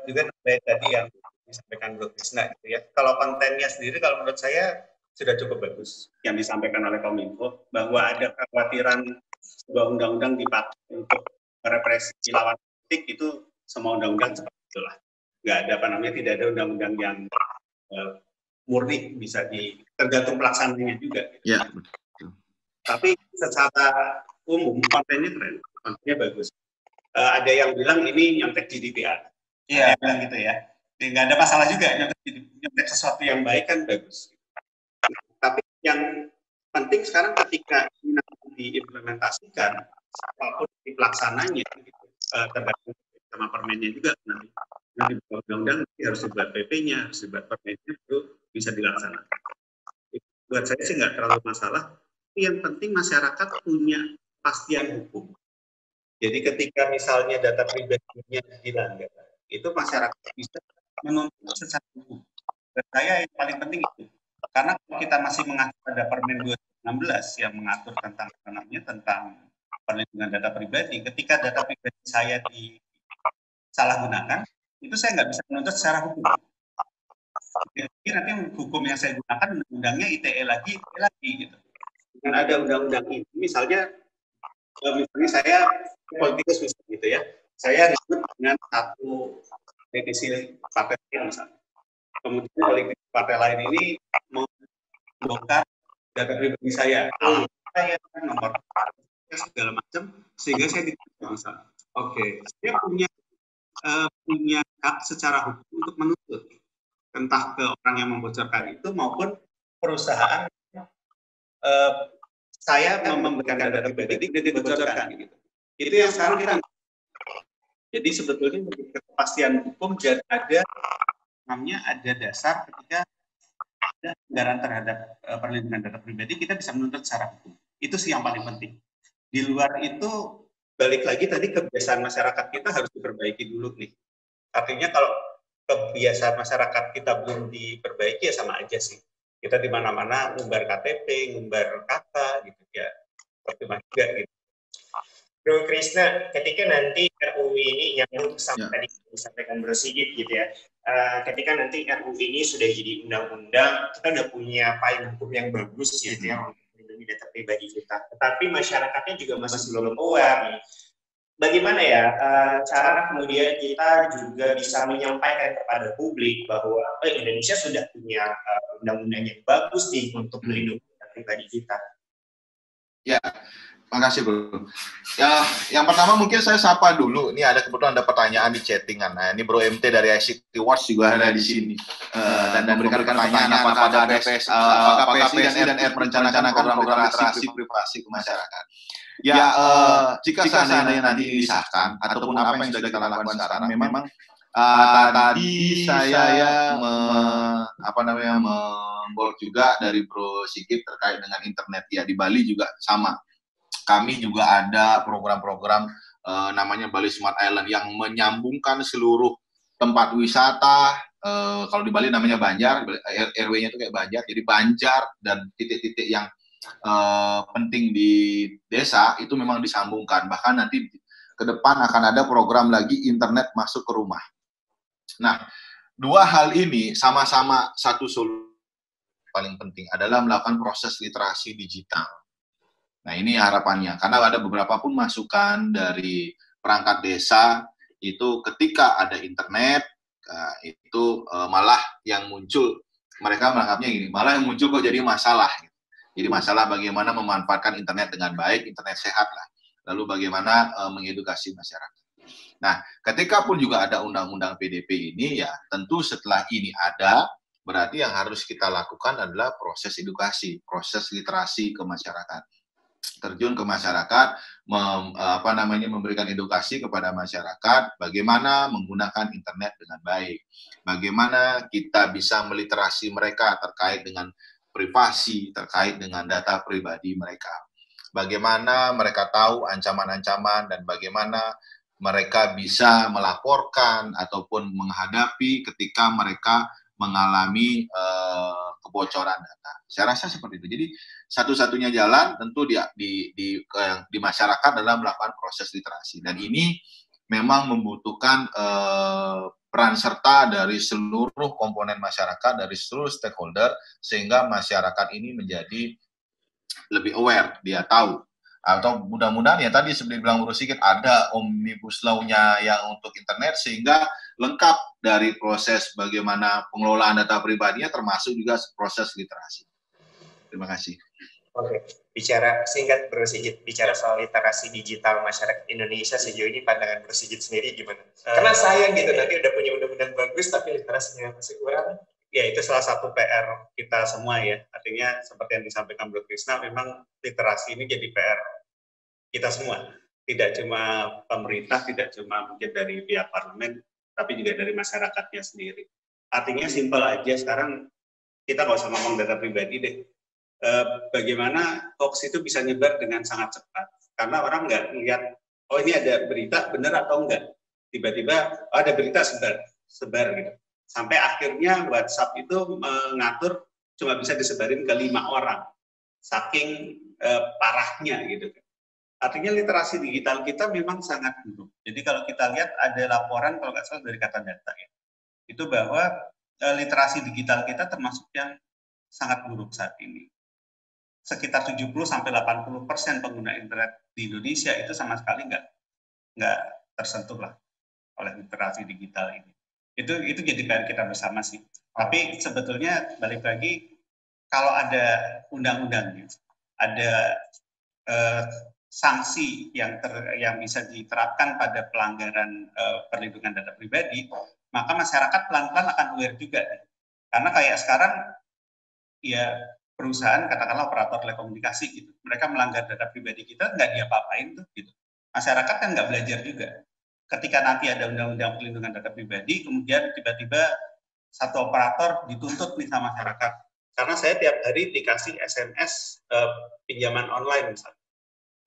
juga baik tadi yang disampaikan Bro Krisna gitu ya. Kalau kontennya sendiri kalau menurut saya sudah cukup bagus yang disampaikan oleh Kominfo bahwa ada kekhawatiran sebuah undang-undang dipakai untuk merepresi lawan politik itu semua undang-undang seperti itulah. Nggak ada tidak ada undang-undang yang murni bisa tergantung pelaksananya juga. Gitu. Ya. Tapi secara umum kontennya keren, kontennya bagus. Ada yang bilang ini nyontek GDPR. Iya, bilang gitu ya. Nggak ada masalah juga nyontek sesuatu yang baik kan bagus. Tapi yang penting sekarang ketika ini diimplementasikan, apapun di pelaksananya, gitu, tergantung sama permennya juga nanti undang-undang harus dibuat PP-nya, harus dibuat permennya itu bisa dilaksanakan. Buat saya sih nggak terlalu masalah. Yang penting masyarakat punya kepastian hukum. Jadi ketika misalnya data pribadinya dilanggar, itu masyarakat bisa menuntut secara hukum. Dan saya yang paling penting itu, karena kalau kita masih mengatur pada Permen 2016 yang mengatur tentang perlindungan data pribadi, ketika data pribadi saya disalahgunakan, itu saya nggak bisa menuntut secara hukum. Jadi nanti hukum yang saya gunakan undang-undangnya ITE lagi gitu. Dengan ada undang-undang ini, misalnya saya politikus misalnya gitu ya, saya ribut dengan satu politisi partai lain misalnya. Kemudian politisi partai lain ini mau membongkar data pribadi saya, saya nomor segala macam, sehingga saya dituntut misalnya. Oke, saya punya hak secara hukum untuk menuntut entah ke orang yang membocorkan itu maupun perusahaan saya memberikan data pribadi dan dibocorkan gitu. Itu yang sekarang kita. Jadi sebetulnya kepastian hukum dan ada dasar ketika ada pelanggaran terhadap perlindungan data pribadi kita bisa menuntut secara hukum. Itu sih yang paling penting. Di luar itu balik lagi tadi kebiasaan masyarakat kita harus diperbaiki dulu nih. Artinya kalau kebiasaan masyarakat kita belum diperbaiki ya sama aja sih. Kita di mana-mana ngumbar KTP, ngumbar KK gitu ya. Percuma juga gitu. Bro Krisna, ketika nanti RUU ini yang tadi disampaikan Bro Sigit gitu ya, ketika nanti RUU ini sudah jadi undang-undang, kita udah punya payung hukum yang bagus gitu ya untuk melindungi data pribadi kita. Tetapi masyarakatnya juga masih belum aware nih. bagaimana ya cara kemudian kita juga bisa menyampaikan kepada publik bahwa Indonesia sudah punya undang-undang yang bagus nih untuk melindungi data pribadi kita. Ya, makasih Bro. Ya, yang pertama mungkin saya sapa dulu. Ini kebetulan ada pertanyaan di chattingan. Nah, ini Bro MT dari ICT Watch juga ada di sini dan memberikan pertanyaan apakah PSI dan R merencanakan program literasi privasi ke masyarakat. Ya, jika seandainya nanti disahkan ataupun apa yang sudah kita lakukan sekarang, memang tadi saya membolak juga dari Bro Sigit terkait dengan internet. Ya, di Bali juga sama. Kami juga ada program-program namanya Bali Smart Island yang menyambungkan seluruh tempat wisata. Kalau di Bali namanya Banjar, RW-nya itu kayak Banjar. Jadi Banjar dan titik-titik yang penting di desa itu memang disambungkan. Bahkan nanti ke depan akan ada program lagi internet masuk ke rumah. Nah, dua hal ini sama-sama satu solusi paling penting adalah melakukan proses literasi digital. Nah, ini harapannya. Karena ada beberapa pun masukan dari perangkat desa itu ketika ada internet itu malah yang muncul, mereka menganggapnya gini, malah yang muncul kok jadi masalah. Jadi masalah bagaimana memanfaatkan internet dengan baik, internet sehat lah. Lalu bagaimana mengedukasi masyarakat. Nah, ketika pun juga ada undang-undang PDP ini, ya tentu setelah ini ada, berarti yang harus kita lakukan adalah proses edukasi, proses literasi ke masyarakat. Terjun ke masyarakat, memberikan edukasi kepada masyarakat, bagaimana menggunakan internet dengan baik. Bagaimana kita bisa meliterasi mereka terkait dengan privasi, terkait dengan data pribadi mereka. Bagaimana mereka tahu ancaman-ancaman dan bagaimana mereka bisa melaporkan ataupun menghadapi ketika mereka mengalami kebocoran data. Saya rasa seperti itu. Jadi satu-satunya jalan tentu di masyarakat adalah melakukan proses literasi. Dan ini memang membutuhkan peran serta dari seluruh komponen masyarakat, dari seluruh stakeholder, sehingga masyarakat ini menjadi lebih aware, dia tahu. Atau mudah-mudahan ya tadi seperti bilang Bro Sigit, ada Omnibus Law-nya yang untuk internet, sehingga lengkap dari proses bagaimana pengelolaan data pribadinya, termasuk juga proses literasi. Terima kasih. Oke, bicara singkat Bro Sigit, bicara soal literasi digital masyarakat Indonesia sejauh ini, pandangan Bro Sigit sendiri gimana? Karena sayang gitu, nanti udah punya undang-undang bagus tapi literasinya masih kurang. Ya, itu salah satu PR kita semua ya. Artinya seperti yang disampaikan Bro Krisna, memang literasi ini jadi PR kita semua. Tidak cuma pemerintah, tidak cuma mungkin dari pihak parlemen, tapi juga dari masyarakatnya sendiri. Artinya simpel aja, sekarang kita nggak usah ngomong data pribadi deh. Bagaimana hoax itu bisa nyebar dengan sangat cepat. Karena orang nggak lihat, oh ini ada berita, benar atau enggak. Tiba-tiba ada berita, sebar gitu. Sampai akhirnya WhatsApp itu mengatur cuma bisa disebarin ke 5 orang. Saking parahnya gitu. Artinya literasi digital kita memang sangat buruk. Jadi kalau kita lihat ada laporan, kalau nggak salah dari Kata Data ya, itu bahwa literasi digital kita termasuk yang sangat buruk saat ini. Sekitar 70-80% pengguna internet di Indonesia itu sama sekali nggak tersentuh lah oleh literasi digital ini. Itu jadi PR kita bersama sih. Tapi sebetulnya balik lagi, kalau ada undang-undangnya, ada sanksi yang bisa diterapkan pada pelanggaran perlindungan data pribadi, maka masyarakat pelan-pelan akan aware juga. Karena kayak sekarang ya perusahaan, katakanlah operator telekomunikasi gitu, mereka melanggar data pribadi kita, nggak diapa-apain tuh gitu. Masyarakat kan nggak belajar juga. Ketika nanti ada undang-undang perlindungan data pribadi, kemudian tiba-tiba satu operator dituntut nih sama masyarakat. Karena saya tiap hari dikasih SMS pinjaman online misalnya.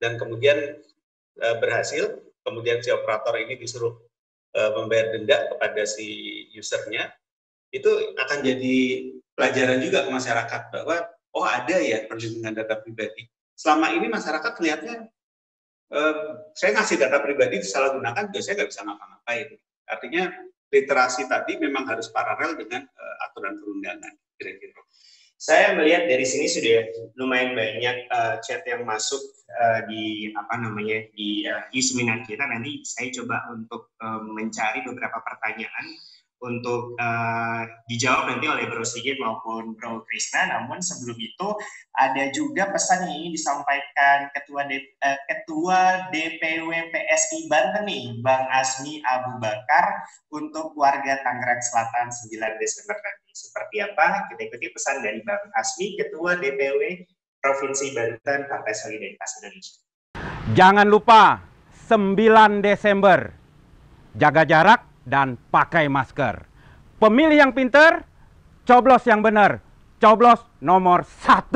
Dan kemudian berhasil, kemudian si operator ini disuruh membayar denda kepada si usernya, itu akan jadi pelajaran juga ke masyarakat bahwa oh ada ya perlindungan data pribadi. Selama ini masyarakat melihatnya saya ngasih data pribadi disalahgunakan, saya nggak bisa ngapa-ngapain. Artinya literasi tadi memang harus paralel dengan aturan perundangan, kira-kira. Saya melihat dari sini sudah lumayan banyak chat yang masuk di seminar kita. Nanti saya coba untuk mencari beberapa pertanyaan untuk dijawab nanti oleh Bro Sigit maupun Bro Krisna. Namun sebelum itu ada juga pesan yang ingin disampaikan Ketua DPW PSI Banten nih, Bang Asmi Abu Bakar, untuk warga Tangerang Selatan 9 Desember nanti. Seperti apa? Kita ikuti pesan dari Bang Asmi, Ketua DPW Provinsi Banten Partai Solidaritas Indonesia. Jangan lupa 9 Desember, jaga jarak dan pakai masker. Pemilih yang pintar, coblos yang benar. Coblos nomor 1.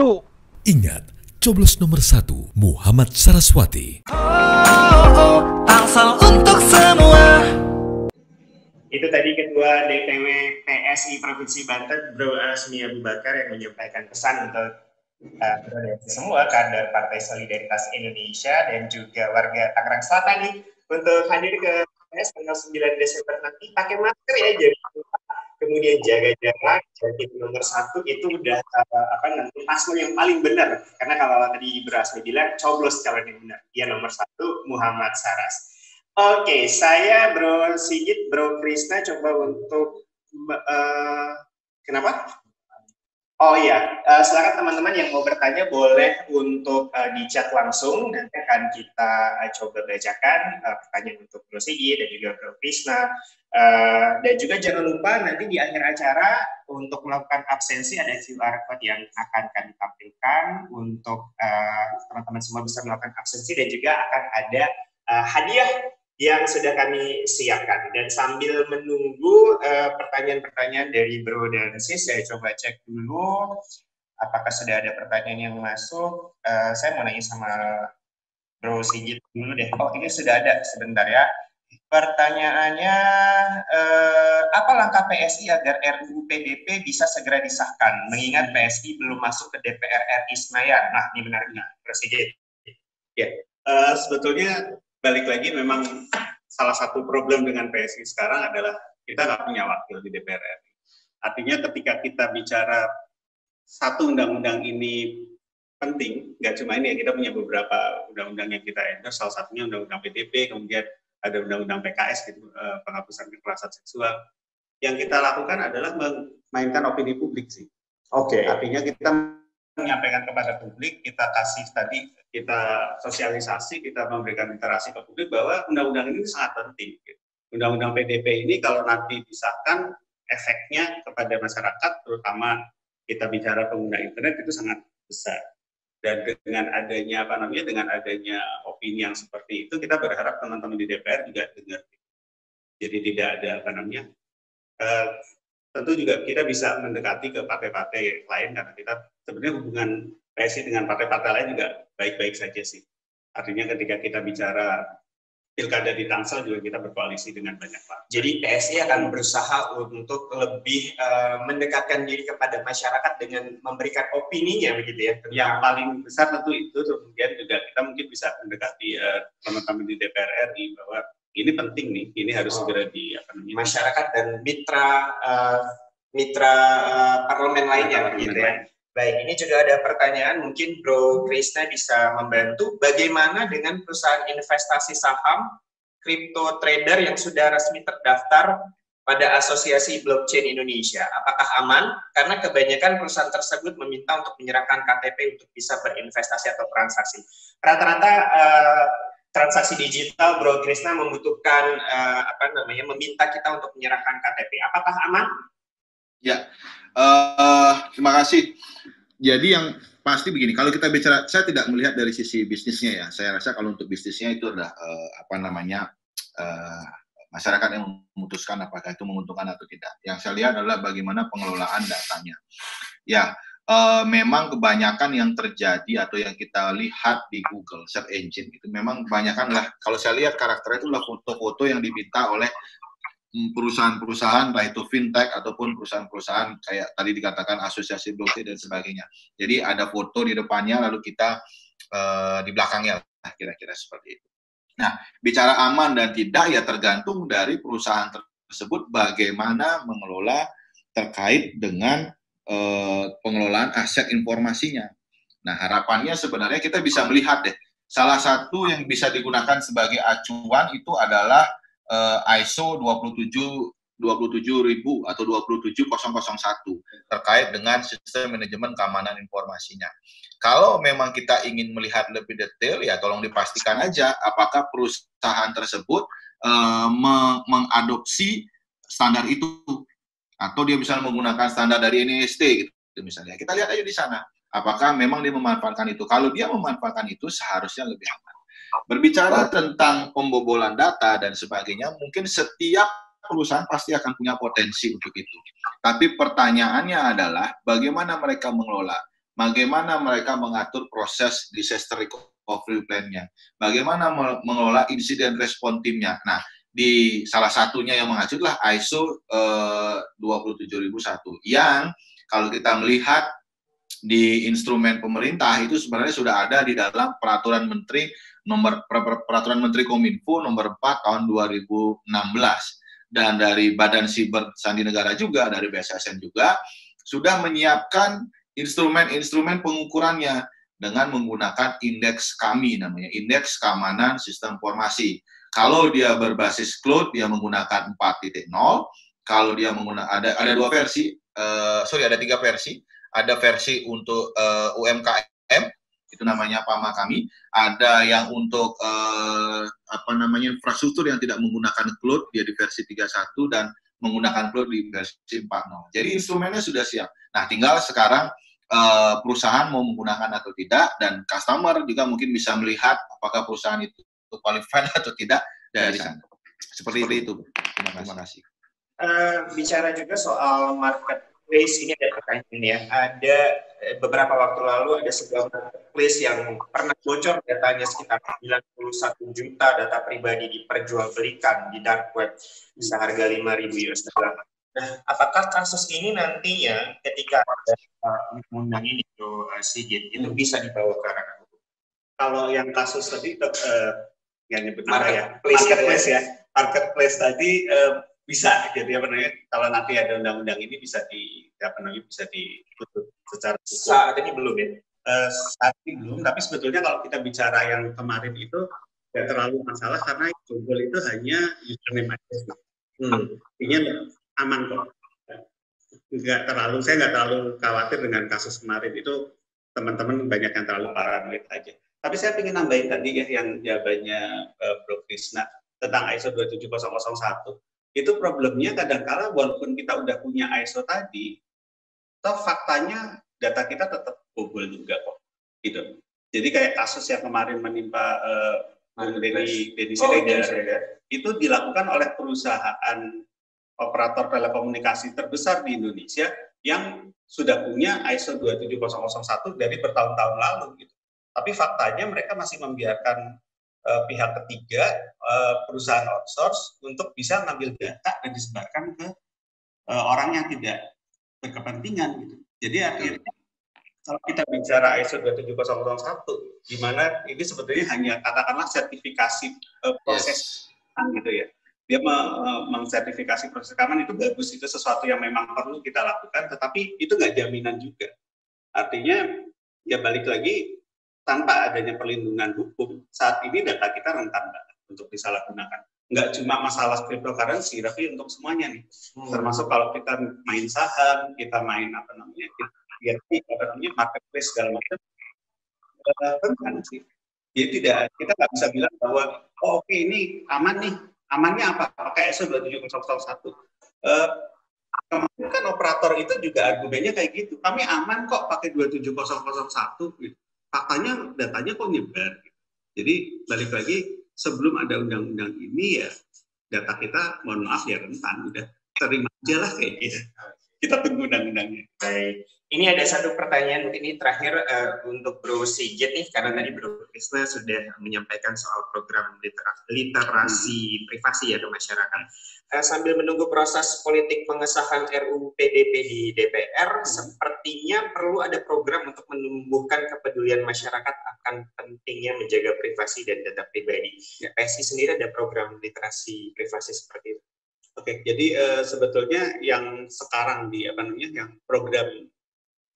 Ingat, coblos nomor 1 Muhammad Saraswati. Tangsel untuk semua. Itu tadi Ketua DPW PSI Provinsi Banten, Bro Asmi Abu Bakar, yang menyampaikan pesan untuk semua kader Partai Solidaritas Indonesia dan juga warga Tangerang Selatan nih untuk hadir ke TPS tanggal 9 Desember nanti. Pakai masker ya, jangan lupa. Kemudian jaga jarak, jadi nomor 1 itu udah nanti paslon yang paling benar. Karena kalau tadi Bro Asmi bilang coblos calon yang benar, dia nomor 1 Muhammad Saras. Oke, saya Bro Sigit, Bro Krisna coba untuk kenapa? Oh iya, silakan teman-teman yang mau bertanya boleh untuk di chat langsung, nanti akan kita coba bacakan pertanyaan untuk Bro Sigit dan juga Bro Krisna. Dan juga jangan lupa nanti di akhir acara untuk melakukan absensi ada QR code yang akan kami tampilkan untuk teman-teman semua bisa melakukan absensi, dan juga akan ada hadiah yang sudah kami siapkan. Dan sambil menunggu pertanyaan-pertanyaan dari Bro dan Sis, saya coba cek dulu apakah sudah ada pertanyaan yang masuk. Saya mau nanya sama Bro Sigit dulu deh. Oh, ini sudah ada, sebentar ya. Pertanyaannya, apa langkah PSI agar RUU PDP bisa segera disahkan, mengingat PSI belum masuk ke DPR RI Senayan? Nah, ini benarnya, Bro Sigit. Ya, sebetulnya balik lagi memang salah satu problem dengan PSI sekarang adalah kita nggak punya wakil di DPR RI. Artinya ketika kita bicara satu undang-undang ini penting, nggak cuma ini ya, kita punya beberapa undang-undang yang kita endorse, salah satunya undang-undang PDP, kemudian ada undang-undang PKS gitu, penghapusan kekerasan seksual. Yang kita lakukan adalah memainkan opini publik sih. Oke. Artinya kita menyampaikan kepada publik, kita kasih tadi, kita sosialisasi, kita memberikan literasi ke publik bahwa undang-undang ini sangat penting. Undang-undang PDP ini kalau nanti disahkan, efeknya kepada masyarakat, terutama kita bicara pengguna internet, itu sangat besar. Dan dengan adanya dengan adanya opini yang seperti itu, kita berharap teman-teman di DPR juga dengar. Jadi tidak ada tentu juga kita bisa mendekati ke partai-partai lain, karena kita sebenarnya hubungan PSI dengan partai-partai lain juga baik-baik saja sih. Artinya ketika kita bicara pilkada di Tangsel juga kita berkoalisi dengan banyak partai. Jadi PSI akan berusaha untuk lebih mendekatkan diri kepada masyarakat dengan memberikan opininya, begitu ya? Yang paling besar tentu itu, kemudian juga kita mungkin bisa mendekati teman-teman di DPR RI bahwa ini penting nih, ini harus segera masyarakat dan mitra parlemen lainnya, begitu ya? Baik, ini juga ada pertanyaan, mungkin Bro Krisna bisa membantu. Bagaimana dengan perusahaan investasi saham crypto trader yang sudah resmi terdaftar pada Asosiasi Blockchain Indonesia? Apakah aman? Karena kebanyakan perusahaan tersebut meminta untuk menyerahkan KTP untuk bisa berinvestasi atau transaksi. Rata-rata transaksi digital, Bro Krisna membutuhkan meminta kita untuk menyerahkan KTP. Apakah aman? Ya, terima kasih. Jadi yang pasti begini, kalau kita bicara, saya tidak melihat dari sisi bisnisnya ya. Saya rasa kalau untuk bisnisnya itu adalah masyarakat yang memutuskan apakah itu menguntungkan atau tidak. Yang saya lihat adalah bagaimana pengelolaan datanya. Ya, memang kebanyakan yang terjadi atau yang kita lihat di Google search engine itu memang kebanyakan lah, kalau saya lihat karakternya itu adalah foto-foto yang diminta oleh perusahaan-perusahaan, entah itu fintech ataupun perusahaan-perusahaan kayak tadi dikatakan asosiasi blockchain dan sebagainya. Jadi ada foto di depannya, lalu kita di belakangnya, kira-kira seperti itu. Nah, bicara aman dan tidak ya tergantung dari perusahaan tersebut bagaimana mengelola terkait dengan pengelolaan aset informasinya. Nah, harapannya sebenarnya kita bisa melihat deh, salah satu yang bisa digunakan sebagai acuan itu adalah ISO 27000 atau 27001 terkait dengan sistem manajemen keamanan informasinya. Kalau memang kita ingin melihat lebih detail, ya tolong dipastikan aja apakah perusahaan tersebut mengadopsi standar itu, atau dia bisa menggunakan standar dari NIST gitu misalnya. Kita lihat aja di sana, apakah memang dia memanfaatkan itu. Kalau dia memanfaatkan itu, seharusnya lebih aman. Berbicara tentang pembobolan data dan sebagainya, mungkin setiap perusahaan pasti akan punya potensi untuk itu. Tapi pertanyaannya adalah bagaimana mereka mengelola, bagaimana mereka mengatur proses disaster recovery plan-nya, bagaimana mengelola insiden respon timnya. Nah, di salah satunya yang mengacu adalah ISO 27001 yang kalau kita melihat di instrumen pemerintah itu sebenarnya sudah ada di dalam peraturan menteri peraturan menteri Kominfo nomor 4 tahun 2016, dan dari Badan Siber Sandi Negara juga, dari BSSN juga sudah menyiapkan instrumen-instrumen pengukurannya dengan menggunakan indeks kami, namanya indeks keamanan sistem informasi. Kalau dia berbasis cloud, dia menggunakan 4.0. Kalau dia menggunakan ada dua versi, ada 3 versi. Ada versi untuk UMKM, itu namanya PAMA kami. Ada yang untuk infrastruktur yang tidak menggunakan cloud, dia di versi 3.1, dan menggunakan cloud di versi 4.0. Jadi instrumennya sudah siap. Nah, tinggal sekarang perusahaan mau menggunakan atau tidak, dan customer juga mungkin bisa melihat apakah perusahaan itu qualified atau tidak dari sana. Seperti itu. Terima kasih. Bicara juga soal marketplace, ini ada pertanyaan ya. Ada beberapa waktu lalu ada sebuah marketplace yang pernah bocor datanya sekitar 91 juta data pribadi diperjualbelikan di dark web seharga 5.000 US dollar. Nah, apakah kasus ini nantinya ketika ada undang ini Sigit itu bisa dibawa ke ranah hukum? Kalau yang kasus tadi yang nyebut marketplace tadi bisa, jadi kalau nanti ada undang-undang ini bisa ditutup secara hukum. Saat ini belum ya? Saat ini belum, tapi sebetulnya kalau kita bicara yang kemarin itu tidak terlalu masalah karena Google itu hanya username aja. Artinya aman kok. Saya nggak terlalu khawatir dengan kasus kemarin itu. Teman-teman banyak yang terlalu paranoid aja. Tapi saya ingin nambahin tadi ya yang jawabannya Bro Krisna tentang ISO 27001. Itu problemnya kadang-kala walaupun kita udah punya ISO tadi, toh faktanya data kita tetap bobol juga kok. Gitu. Jadi kayak kasus yang kemarin menimpa Denny Siregar, itu dilakukan oleh perusahaan operator telekomunikasi terbesar di Indonesia yang sudah punya ISO 27001 dari bertahun-tahun lalu gitu. Tapi faktanya mereka masih membiarkan pihak ketiga, perusahaan outsource untuk bisa ngambil data dan disebarkan ke orang yang tidak berkepentingan gitu. Jadi akhirnya kalau kita bicara ISO 27001, di mana ini sebetulnya hanya katakanlah sertifikasi proses gitu ya. Dia mengsertifikasi proses rekaman itu bagus, itu sesuatu yang memang perlu kita lakukan, tetapi itu nggak jaminan juga. Artinya ya balik lagi, tanpa adanya perlindungan hukum, saat ini data kita rentan banget untuk disalahgunakan. Nggak cuma masalah cryptocurrency, tapi untuk semuanya nih. Termasuk kalau kita main saham, kita main marketplace segala macam, rentan sih. Jadi kita nggak bisa bilang bahwa oke, ini aman nih. Amannya apa? Pakai ISO 27001. Kemarin kan operator itu juga argumennya kayak gitu. Kami aman kok pakai 27001. Gitu. Faktanya datanya kok nyebar. Gitu. Jadi balik lagi, sebelum ada undang-undang ini ya data kita mohon maaf ya rentan. Udah terima aja lah kayak gitu. Kita tunggu undang-undangnya. Baik. Ini ada satu pertanyaan mungkin ini terakhir untuk Bro Sigit nih, karena tadi Bro Krisna sudah menyampaikan soal program literasi privasi ya ke masyarakat. Sambil menunggu proses politik pengesahan RUU PDP di DPR, sepertinya perlu ada program untuk menumbuhkan kepedulian masyarakat akan pentingnya menjaga privasi dan data pribadi. PSI sendiri ada program literasi privasi seperti itu. Oke, jadi sebetulnya yang sekarang yang program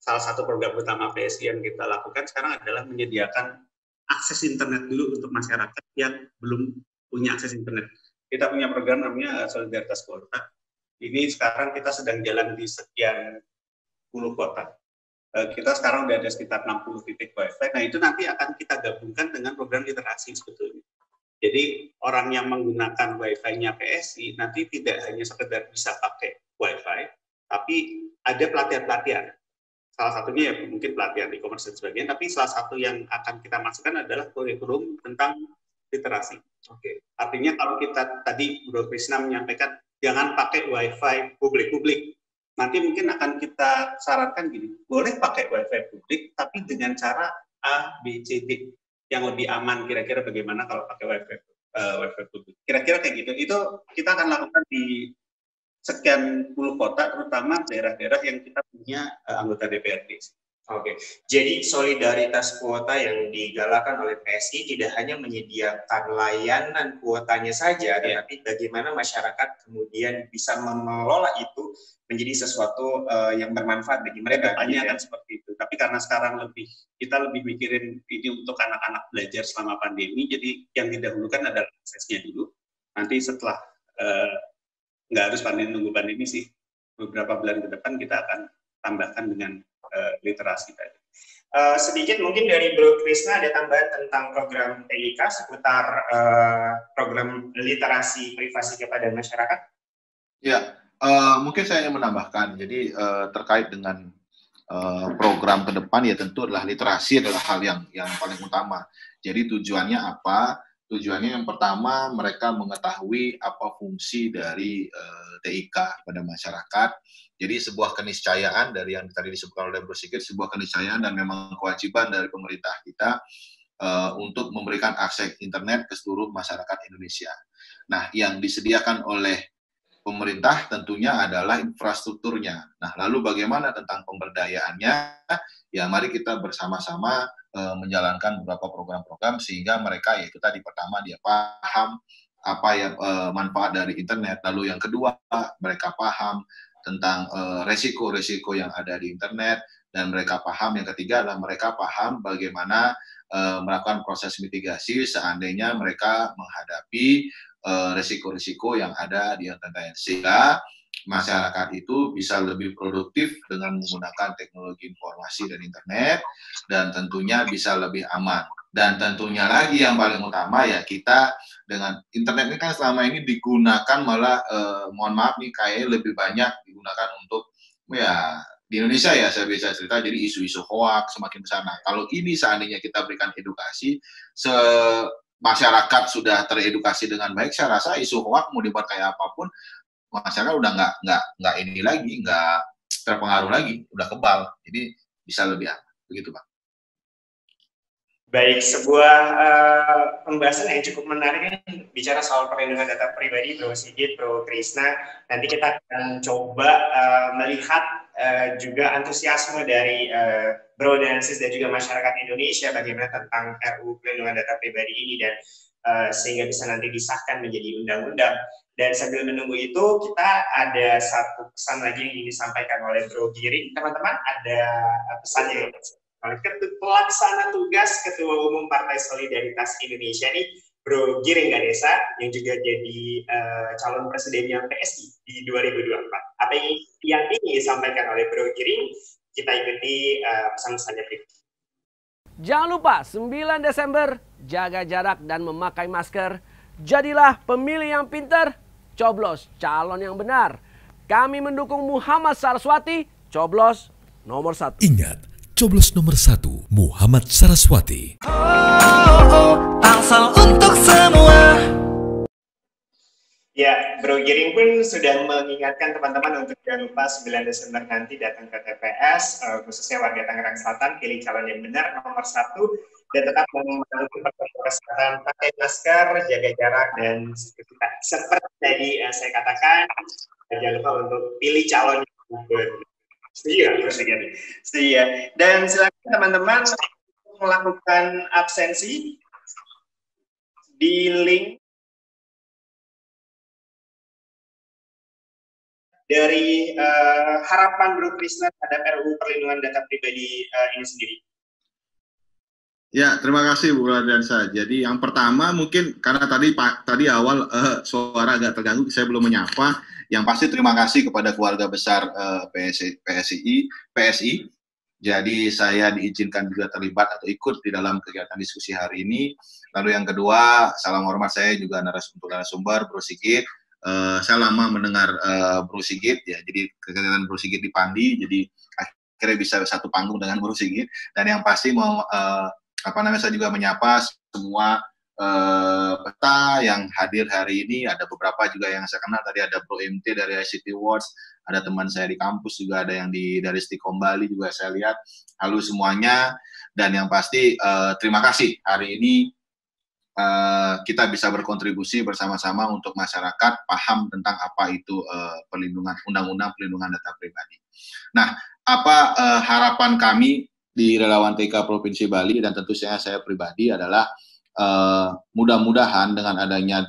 salah satu program utama PSI yang kita lakukan sekarang adalah menyediakan akses internet dulu untuk masyarakat yang belum punya akses internet. Kita punya program namanya Solidaritas Kuota. Ini sekarang kita sedang jalan di sekian puluh kota. Kita sekarang udah ada sekitar 60 titik wifi. Nah itu nanti akan kita gabungkan dengan program literasi sebetulnya. Jadi orang yang menggunakan wifi-nya PSI nanti tidak hanya sekedar bisa pakai wifi, tapi ada pelatihan-pelatihan. Salah satunya ya mungkin pelatihan e-commerce dan sebagainya, tapi salah satu yang akan kita masukkan adalah kurikulum tentang literasi. Oke. Artinya kalau kita tadi Bro Krisna menyampaikan jangan pakai wifi publik-publik, nanti mungkin akan kita sarankan gini, boleh pakai wifi publik tapi dengan cara A, B, C, D yang lebih aman. Kira-kira bagaimana kalau pakai wifi publik? Kira-kira kayak gitu. Itu kita akan lakukan di sekian puluh kota, terutama daerah-daerah yang kita punya anggota DPRD. Oke, jadi solidaritas kuota yang digalakan oleh PSI tidak hanya menyediakan layanan kuotanya saja, tetapi bagaimana masyarakat kemudian bisa mengelola itu menjadi sesuatu yang bermanfaat bagi mereka. Depannya akan seperti itu. Tapi karena sekarang kita lebih mikirin ini untuk anak-anak belajar selama pandemi, jadi yang didahulukan adalah aksesnya dulu. Nanti setelah nggak harus nunggu pandemi sih, beberapa bulan ke depan kita akan tambahkan dengan literasi tadi. Sedikit mungkin dari Bro Krisna ada tambahan tentang program TIK seputar program literasi privasi kepada masyarakat? Ya, mungkin saya ingin menambahkan. Jadi terkait dengan program ke depan ya tentu adalah literasi adalah hal yang paling utama. Jadi tujuannya apa? Tujuannya yang pertama mereka mengetahui apa fungsi dari TIK pada masyarakat. Jadi sebuah keniscayaan dari yang tadi disebutkan oleh Bro Sigit, sebuah keniscayaan dan memang kewajiban dari pemerintah kita untuk memberikan akses internet ke seluruh masyarakat Indonesia. Nah, yang disediakan oleh pemerintah tentunya adalah infrastrukturnya. Nah, lalu bagaimana tentang pemberdayaannya? Ya, mari kita bersama-sama menjalankan beberapa program-program sehingga mereka yaitu tadi pertama dia paham apa yang manfaat dari internet, lalu yang kedua mereka paham tentang resiko-resiko yang ada di internet, dan mereka paham yang ketiga adalah mereka paham bagaimana melakukan proses mitigasi seandainya mereka menghadapi resiko-resiko yang ada di internet, sehingga masyarakat itu bisa lebih produktif dengan menggunakan teknologi informasi dan internet, dan tentunya bisa lebih aman. Dan tentunya lagi yang paling utama ya kita dengan internet ini kan selama ini digunakan malah mohon maaf nih kayak lebih banyak digunakan untuk ya di Indonesia ya saya bisa cerita jadi isu-isu hoax semakin besar. Nah, kalau ini seandainya kita berikan edukasi masyarakat sudah teredukasi dengan baik, saya rasa isu hoax mau dibuat kayak apapun masyarakat udah nggak ini lagi, nggak terpengaruh lagi, udah kebal, jadi bisa lebih aman begitu Pak. Baik, sebuah pembahasan yang cukup menarik bicara soal perlindungan data pribadi, Bro Sigit, Bro Krisna. Nanti kita akan coba melihat juga antusiasme dari Bro dan Sis dan juga masyarakat Indonesia bagaimana tentang RUU Perlindungan Data Pribadi ini dan sehingga bisa nanti disahkan menjadi undang-undang. Dan sambil menunggu itu kita ada satu pesan lagi yang ingin disampaikan oleh Bro Giring. Teman-teman ada pesan yang pelaksana tugas Ketua Umum Partai Solidaritas Indonesia nih, Bro Giring Ganesa, yang juga jadi calon presidennya PSI di 2024. Apa yang ingin disampaikan oleh Bro Giring? Kita ikuti pesan-pesannya berikut. Jangan lupa 9 Desember jaga jarak dan memakai masker. Jadilah pemilih yang pintar, coblos calon yang benar. Kami mendukung Muhammad Saraswati, coblos nomor 1. Ingat, coblos nomor 1 Muhammad Saraswati. Tangsel untuk semua. Ya, Bro Giring pun sudah mengingatkan teman-teman untuk jangan lupa 9 Desember nanti datang ke TPS, khususnya warga Tangerang Selatan, pilih calon yang benar nomor 1, dan tetap mematuhi protokol kesehatan, pakai masker, jaga jarak, dan seperti tadi saya katakan, jangan lupa untuk pilih calon yang benar. Setuju ya, Bro Giring? Setuju ya. Dan silakan teman-teman melakukan absensi di link dari harapan Bro Krisna terhadap RUU Perlindungan Data Pribadi ini sendiri? Ya, terima kasih Bu Radiansa. Jadi yang pertama mungkin karena tadi awal suara agak terganggu, saya belum menyapa. Yang pasti terima kasih kepada keluarga besar PSI. Jadi saya diizinkan juga terlibat atau ikut di dalam kegiatan diskusi hari ini. Lalu yang kedua, salam hormat saya juga untuk narasumber Bro Sigit. Saya lama mendengar Bro Sigit, ya. Jadi kegiatan Bro Sigit di Pandi, jadi akhirnya bisa satu panggung dengan Bro Sigit. Dan yang pasti mau saya juga menyapa semua peserta yang hadir hari ini. Ada beberapa juga yang saya kenal, tadi ada Bro MT dari ICT Awards, ada teman saya di kampus juga, ada yang dari Stikom Bali juga saya lihat. Halo semuanya, dan yang pasti terima kasih hari ini kita bisa berkontribusi bersama-sama untuk masyarakat paham tentang apa itu undang-undang perlindungan data pribadi. Nah, apa harapan kami di Relawan TK Provinsi Bali, dan tentu saya pribadi adalah mudah-mudahan dengan adanya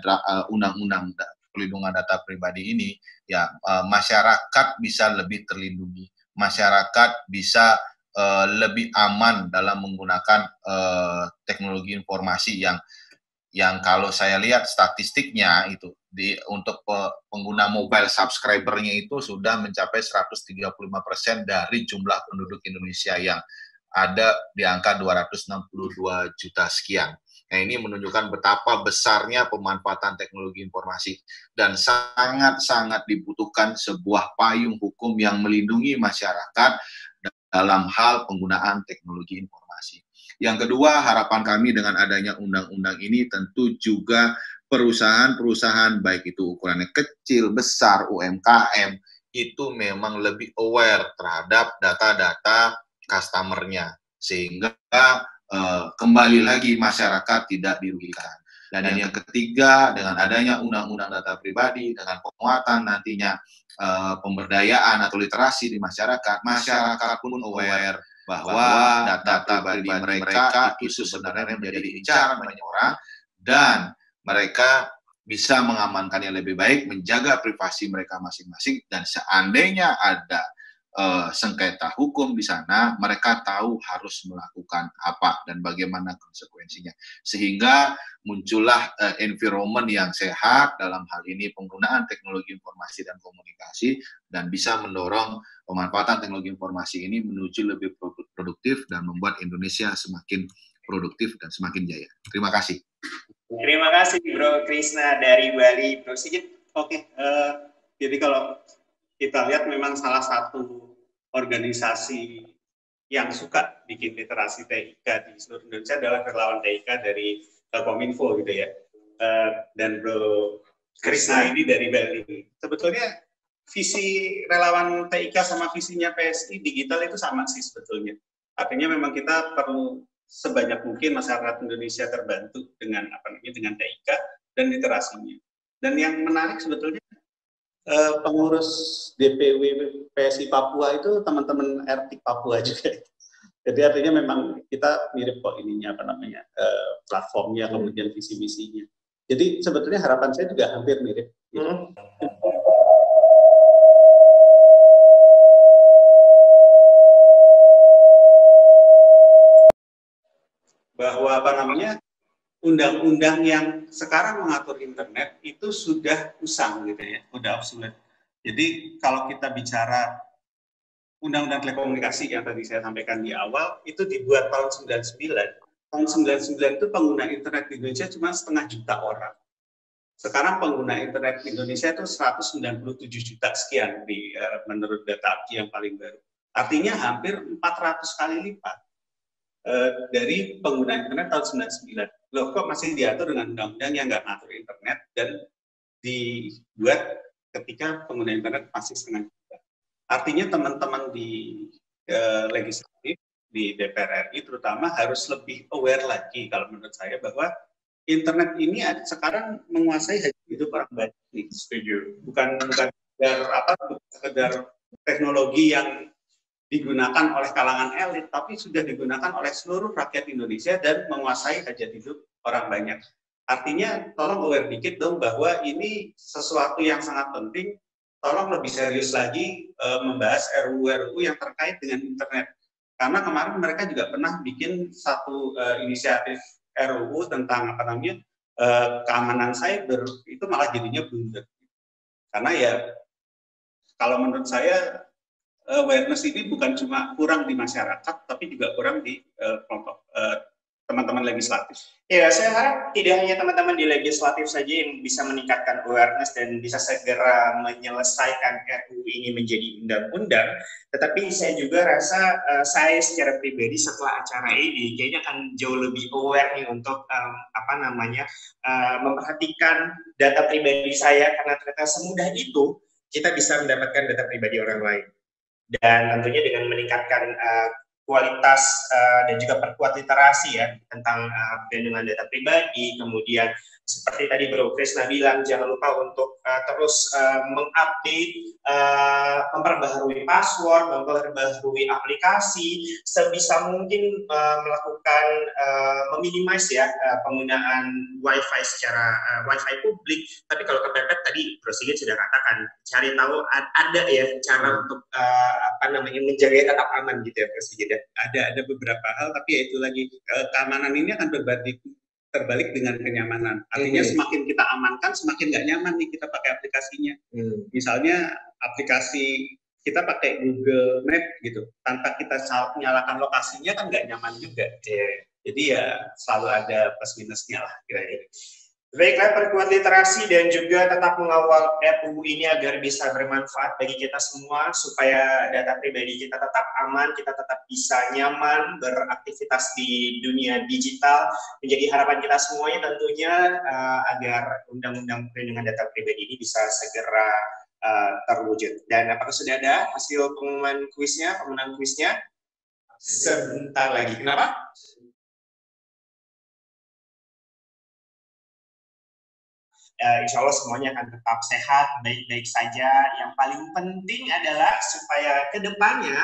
undang-undang perlindungan data pribadi ini, ya masyarakat bisa lebih terlindungi, masyarakat bisa lebih aman dalam menggunakan teknologi informasi yang kalau saya lihat statistiknya itu untuk pengguna mobile subscriber-nya itu sudah mencapai 135% dari jumlah penduduk Indonesia yang ada di angka 262 juta sekian. Nah, ini menunjukkan betapa besarnya pemanfaatan teknologi informasi dan sangat-sangat dibutuhkan sebuah payung hukum yang melindungi masyarakat dalam hal penggunaan teknologi informasi. Yang kedua, harapan kami dengan adanya undang-undang ini tentu juga perusahaan-perusahaan baik itu ukurannya kecil, besar, UMKM, itu memang lebih aware terhadap data-data customer-nya, sehingga kembali lagi masyarakat tidak dirugikan. Dan yang ketiga, dengan adanya undang-undang data pribadi, dengan penguatan nantinya pemberdayaan atau literasi di masyarakat pun aware bahwa data pribadi mereka itu sebenarnya menjadi incaran banyak orang, dan mereka bisa mengamankannya lebih baik, menjaga privasi mereka masing-masing, dan seandainya ada sengketa hukum di sana, mereka tahu harus melakukan apa dan bagaimana konsekuensinya, sehingga muncullah environment yang sehat dalam hal ini penggunaan teknologi informasi dan komunikasi, dan bisa mendorong pemanfaatan teknologi informasi ini menuju lebih produktif dan membuat Indonesia semakin produktif dan semakin jaya. Terima kasih. Terima kasih Bro Krisna dari Bali. Bro Sigit, oke. Jadi kalau kita lihat memang salah satu organisasi yang suka bikin literasi TIK di seluruh Indonesia adalah Relawan TIK dari Kominfo gitu ya. Dan Bro Krisna ini dari Bali. Sebetulnya visi Relawan TIK sama visinya PSI digital itu sama sih sebetulnya. Artinya memang kita perlu sebanyak mungkin masyarakat Indonesia terbantu dengan dengan TIK dan literasinya. Dan yang menarik sebetulnya pengurus DPW PSI Papua itu teman-teman RT Papua juga. Jadi artinya memang kita mirip kok ininya platformnya, kemudian visi misinya. Jadi sebetulnya harapan saya juga hampir mirip. Gitu. Bahwa undang-undang yang sekarang mengatur internet itu sudah usang gitu ya, sudah obsolete. Jadi kalau kita bicara undang-undang telekomunikasi yang tadi saya sampaikan di awal, itu dibuat tahun 99. Tahun 99 itu pengguna internet di Indonesia cuma 500 juta orang. Sekarang pengguna internet di Indonesia itu 197 juta sekian menurut data API yang paling baru. Artinya hampir 400 kali lipat dari pengguna internet tahun 99. Loh, kok masih diatur dengan undang-undang yang nggak ngatur internet dan dibuat ketika pengguna internet masih 500 juta. Artinya teman-teman di legislatif, di DPR RI terutama harus lebih aware lagi kalau menurut saya bahwa internet ini sekarang menguasai hajat hidup orang banyak nih. Setuju. Bukan sekedar teknologi yang digunakan oleh kalangan elit, tapi sudah digunakan oleh seluruh rakyat Indonesia dan menguasai hajat hidup orang banyak. Artinya tolong aware dikit dong bahwa ini sesuatu yang sangat penting, tolong lebih serius lagi membahas RUU yang terkait dengan internet. Karena kemarin mereka juga pernah bikin satu inisiatif RUU tentang apa namanya keamanan cyber, itu malah jadinya blunder. Karena ya kalau menurut saya awareness ini bukan cuma kurang di masyarakat, tapi juga kurang di kelompok teman-teman legislatif. Ya, saya harap tidak hanya teman-teman di legislatif saja yang bisa meningkatkan awareness dan bisa segera menyelesaikan RUU ini menjadi undang-undang, tetapi saya juga rasa saya secara pribadi setelah acara ini kayaknya akan jauh lebih aware nih untuk memperhatikan data pribadi saya, karena ternyata semudah itu kita bisa mendapatkan data pribadi orang lain. Dan tentunya dengan meningkatkan kualitas dan juga perkuat literasi ya tentang perlindungan data pribadi. Kemudian seperti tadi Bro Krisna bilang, jangan lupa untuk terus mengupdate, memperbaharui password, memperbaharui aplikasi, sebisa mungkin melakukan meminimize ya penggunaan WiFi secara WiFi publik. Tapi kalau kepepet tadi Bro Sigit sudah katakan, cari tahu ada ya cara untuk menjaga tetap aman gitu ya Bro Sigit. Ada beberapa hal, tapi ya itu lagi keamanan ini akan terbalik dengan kenyamanan. Artinya semakin kita amankan, semakin nggak nyaman nih kita pakai aplikasinya. Misalnya aplikasi kita pakai Google Map gitu, tanpa kita nyalakan lokasinya kan nggak nyaman juga. Jadi ya selalu ada plus minusnya lah kira-kira. Baiklah, perkuat literasi dan juga tetap mengawal RUU ini agar bisa bermanfaat bagi kita semua, supaya data pribadi kita tetap aman, kita tetap bisa nyaman beraktivitas di dunia digital. Menjadi harapan kita semuanya tentunya agar undang-undang perlindungan data pribadi ini bisa segera terwujud. Dan apakah sudah ada hasil pengumuman kuisnya, pemenang kuisnya? Sebentar lagi. Kenapa? Insya Allah semuanya akan tetap sehat, baik-baik saja. Yang paling penting adalah supaya kedepannya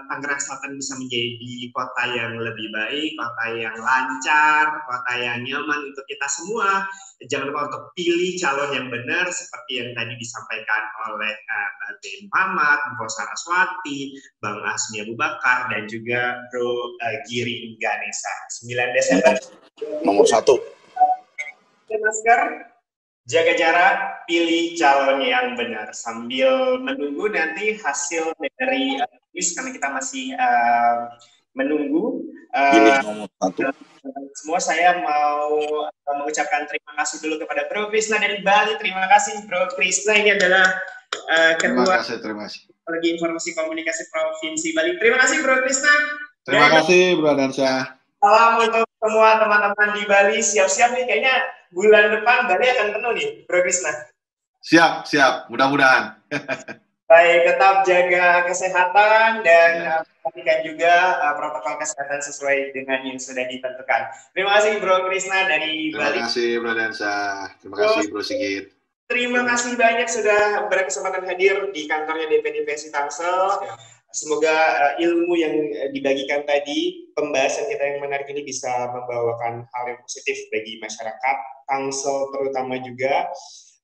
Tangerang Selatan bisa menjadi kota yang lebih baik, kota yang lancar, kota yang nyaman untuk kita semua. Jangan lupa untuk pilih calon yang benar seperti yang tadi disampaikan oleh Mbak Ben Muhammad, Mbak Saraswati, Bang Asmi Abu Bakar, dan juga Bro Giri Ganesha. 9 Desember. Nomor 1. Masker, jaga jarak, pilih calon yang benar. Sambil menunggu nanti hasil dari kuis, karena kita masih menunggu. Nomor 1. Semua saya mau mengucapkan terima kasih dulu kepada Bro Krisna dari Bali. Terima kasih Bro Krisna, ini adalah Ketua Terima kasih. Lagi Informasi Komunikasi Provinsi Bali. Terima kasih Bro Krisna. Terima kasih Bro Dansyah. Salam untuk semua teman-teman di Bali. Siap-siap nih, kayaknya bulan depan Bali akan penuh nih, Bro Krisna. Siap. Mudah-mudahan. Baik, tetap jaga kesehatan dan perhatikan juga protokol kesehatan sesuai dengan yang sudah ditentukan. Terima kasih Bro Krisna dari Bali. Terima kasih Bro Dansyah. Terima kasih Bro Sigit. Terima kasih banyak sudah berkesempatan hadir di kantornya DPD PSI Tangsel. Semoga ilmu yang dibagikan tadi, pembahasan kita yang menarik ini bisa membawakan hal yang positif bagi masyarakat Tangsel terutama juga.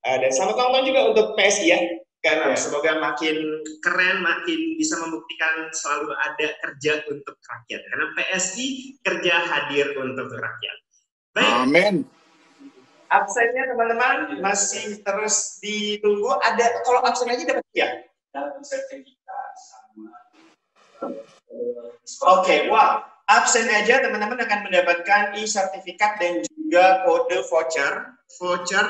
Dan selamat ulang tahun juga untuk PSI ya. Karena semoga makin keren, makin bisa membuktikan selalu ada kerja untuk rakyat. Karena PSI kerja hadir untuk rakyat. Baik. Amin. Absennya teman-teman masih terus ditunggu. Ada, kalau absen aja dapat ya? Dapat sertifikat sama. Oke, wow. Absen aja teman-teman akan mendapatkan e-sertifikat dan juga kode voucher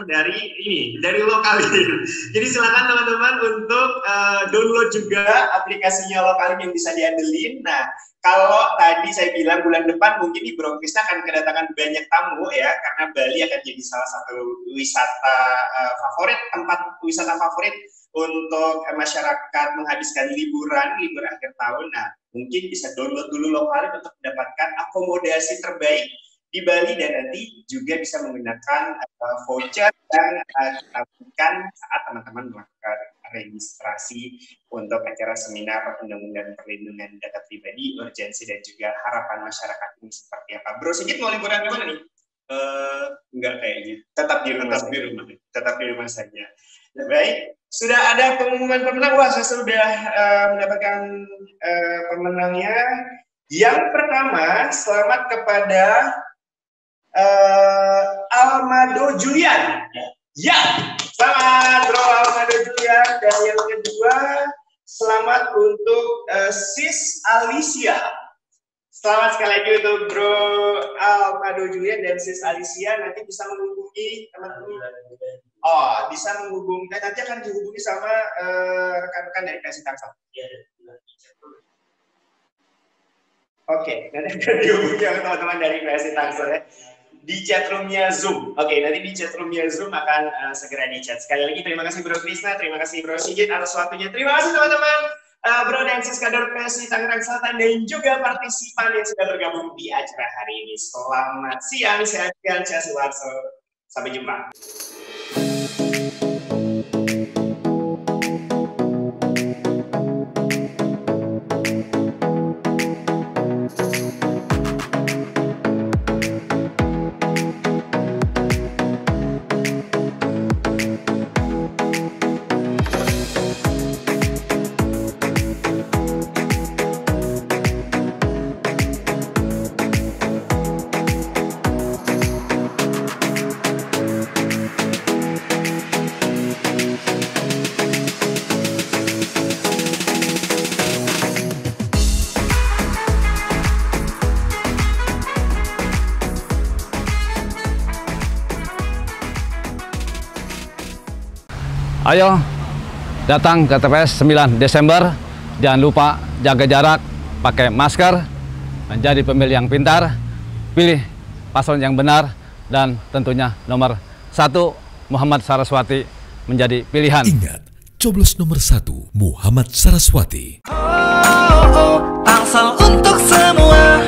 dari Lokalin. Jadi silakan teman-teman untuk download juga aplikasinya Lokalin yang bisa diandelin. Nah, kalau tadi saya bilang bulan depan mungkin di Bro Krisna akan kedatangan banyak tamu ya, karena Bali akan jadi salah satu wisata favorit, tempat wisata favorit untuk masyarakat menghabiskan libur akhir tahun. Nah, mungkin bisa download dulu Lokalin untuk mendapatkan akomodasi terbaik di Bali, dan nanti juga bisa menggunakan voucher dan dapatkan saat teman-teman melakukan registrasi untuk acara seminar undang-undang perlindungan data pribadi, urgensi dan juga harapan masyarakat ini seperti apa. Bro Sigit mau liburan kemana nih? Enggak kayaknya. Tetap di rumah saja. Baik, Sudah ada pengumuman pemenang. Wah, saya sudah mendapatkan pemenangnya. Yang pertama, selamat kepada Almado Julian. Ya, selamat Bro Almado Julian. Dan yang kedua, selamat untuk Sis Alicia. Selamat sekali lagi untuk Bro Almado Julian dan Sis Alicia. Nanti bisa menghubungi teman-teman. Oh, bisa menghubungi. Nanti akan dihubungi sama rekan-rekan dari PSI Tangsel. Oke, nanti akan dihubungi sama teman-teman dari PSI Tangsel ya. Di chatroomnya Zoom. Oke, nanti di chatroomnya Zoom akan segera di chat. Sekali lagi terima kasih Bro Krisna, terima kasih Bro Sigit atas waktunya. Terima kasih teman-teman Bro dan Sis Kader PSI Tangerang Selatan dan juga partisipan yang sudah bergabung di acara hari ini. Selamat siang, saya Ardian Suwarso. Sampai jumpa. Ayo datang ke TPS 9 Desember. Jangan lupa jaga jarak, pakai masker, menjadi pemilih yang pintar, pilih paslon yang benar, dan tentunya nomor 1 Muhammad Saraswati menjadi pilihan. Ingat, coblos nomor 1 Muhammad Saraswati. Tangsel untuk semua.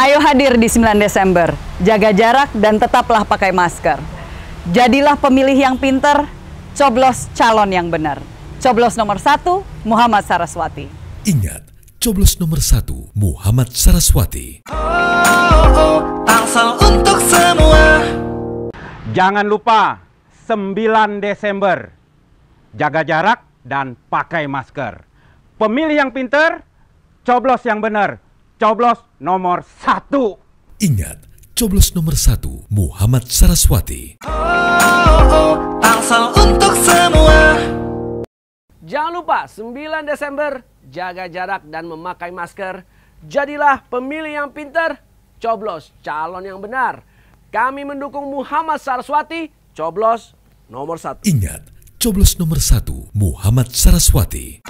Ayo hadir di 9 Desember, jaga jarak dan tetaplah pakai masker. Jadilah pemilih yang pintar, coblos calon yang benar. Coblos nomor 1 Muhammad Saraswati. Ingat, coblos nomor 1 Muhammad Saraswati. Tangsel untuk semua. Jangan lupa 9 Desember, jaga jarak dan pakai masker. Pemilih yang pintar, coblos yang benar. Coblos nomor 1. Ingat, coblos nomor 1 Muhammad Saraswati. Tangsel untuk semua. Jangan lupa 9 Desember, jaga jarak dan memakai masker. Jadilah pemilih yang pintar, coblos calon yang benar. Kami mendukung Muhammad Saraswati, coblos nomor 1. Ingat, coblos nomor 1 Muhammad Saraswati.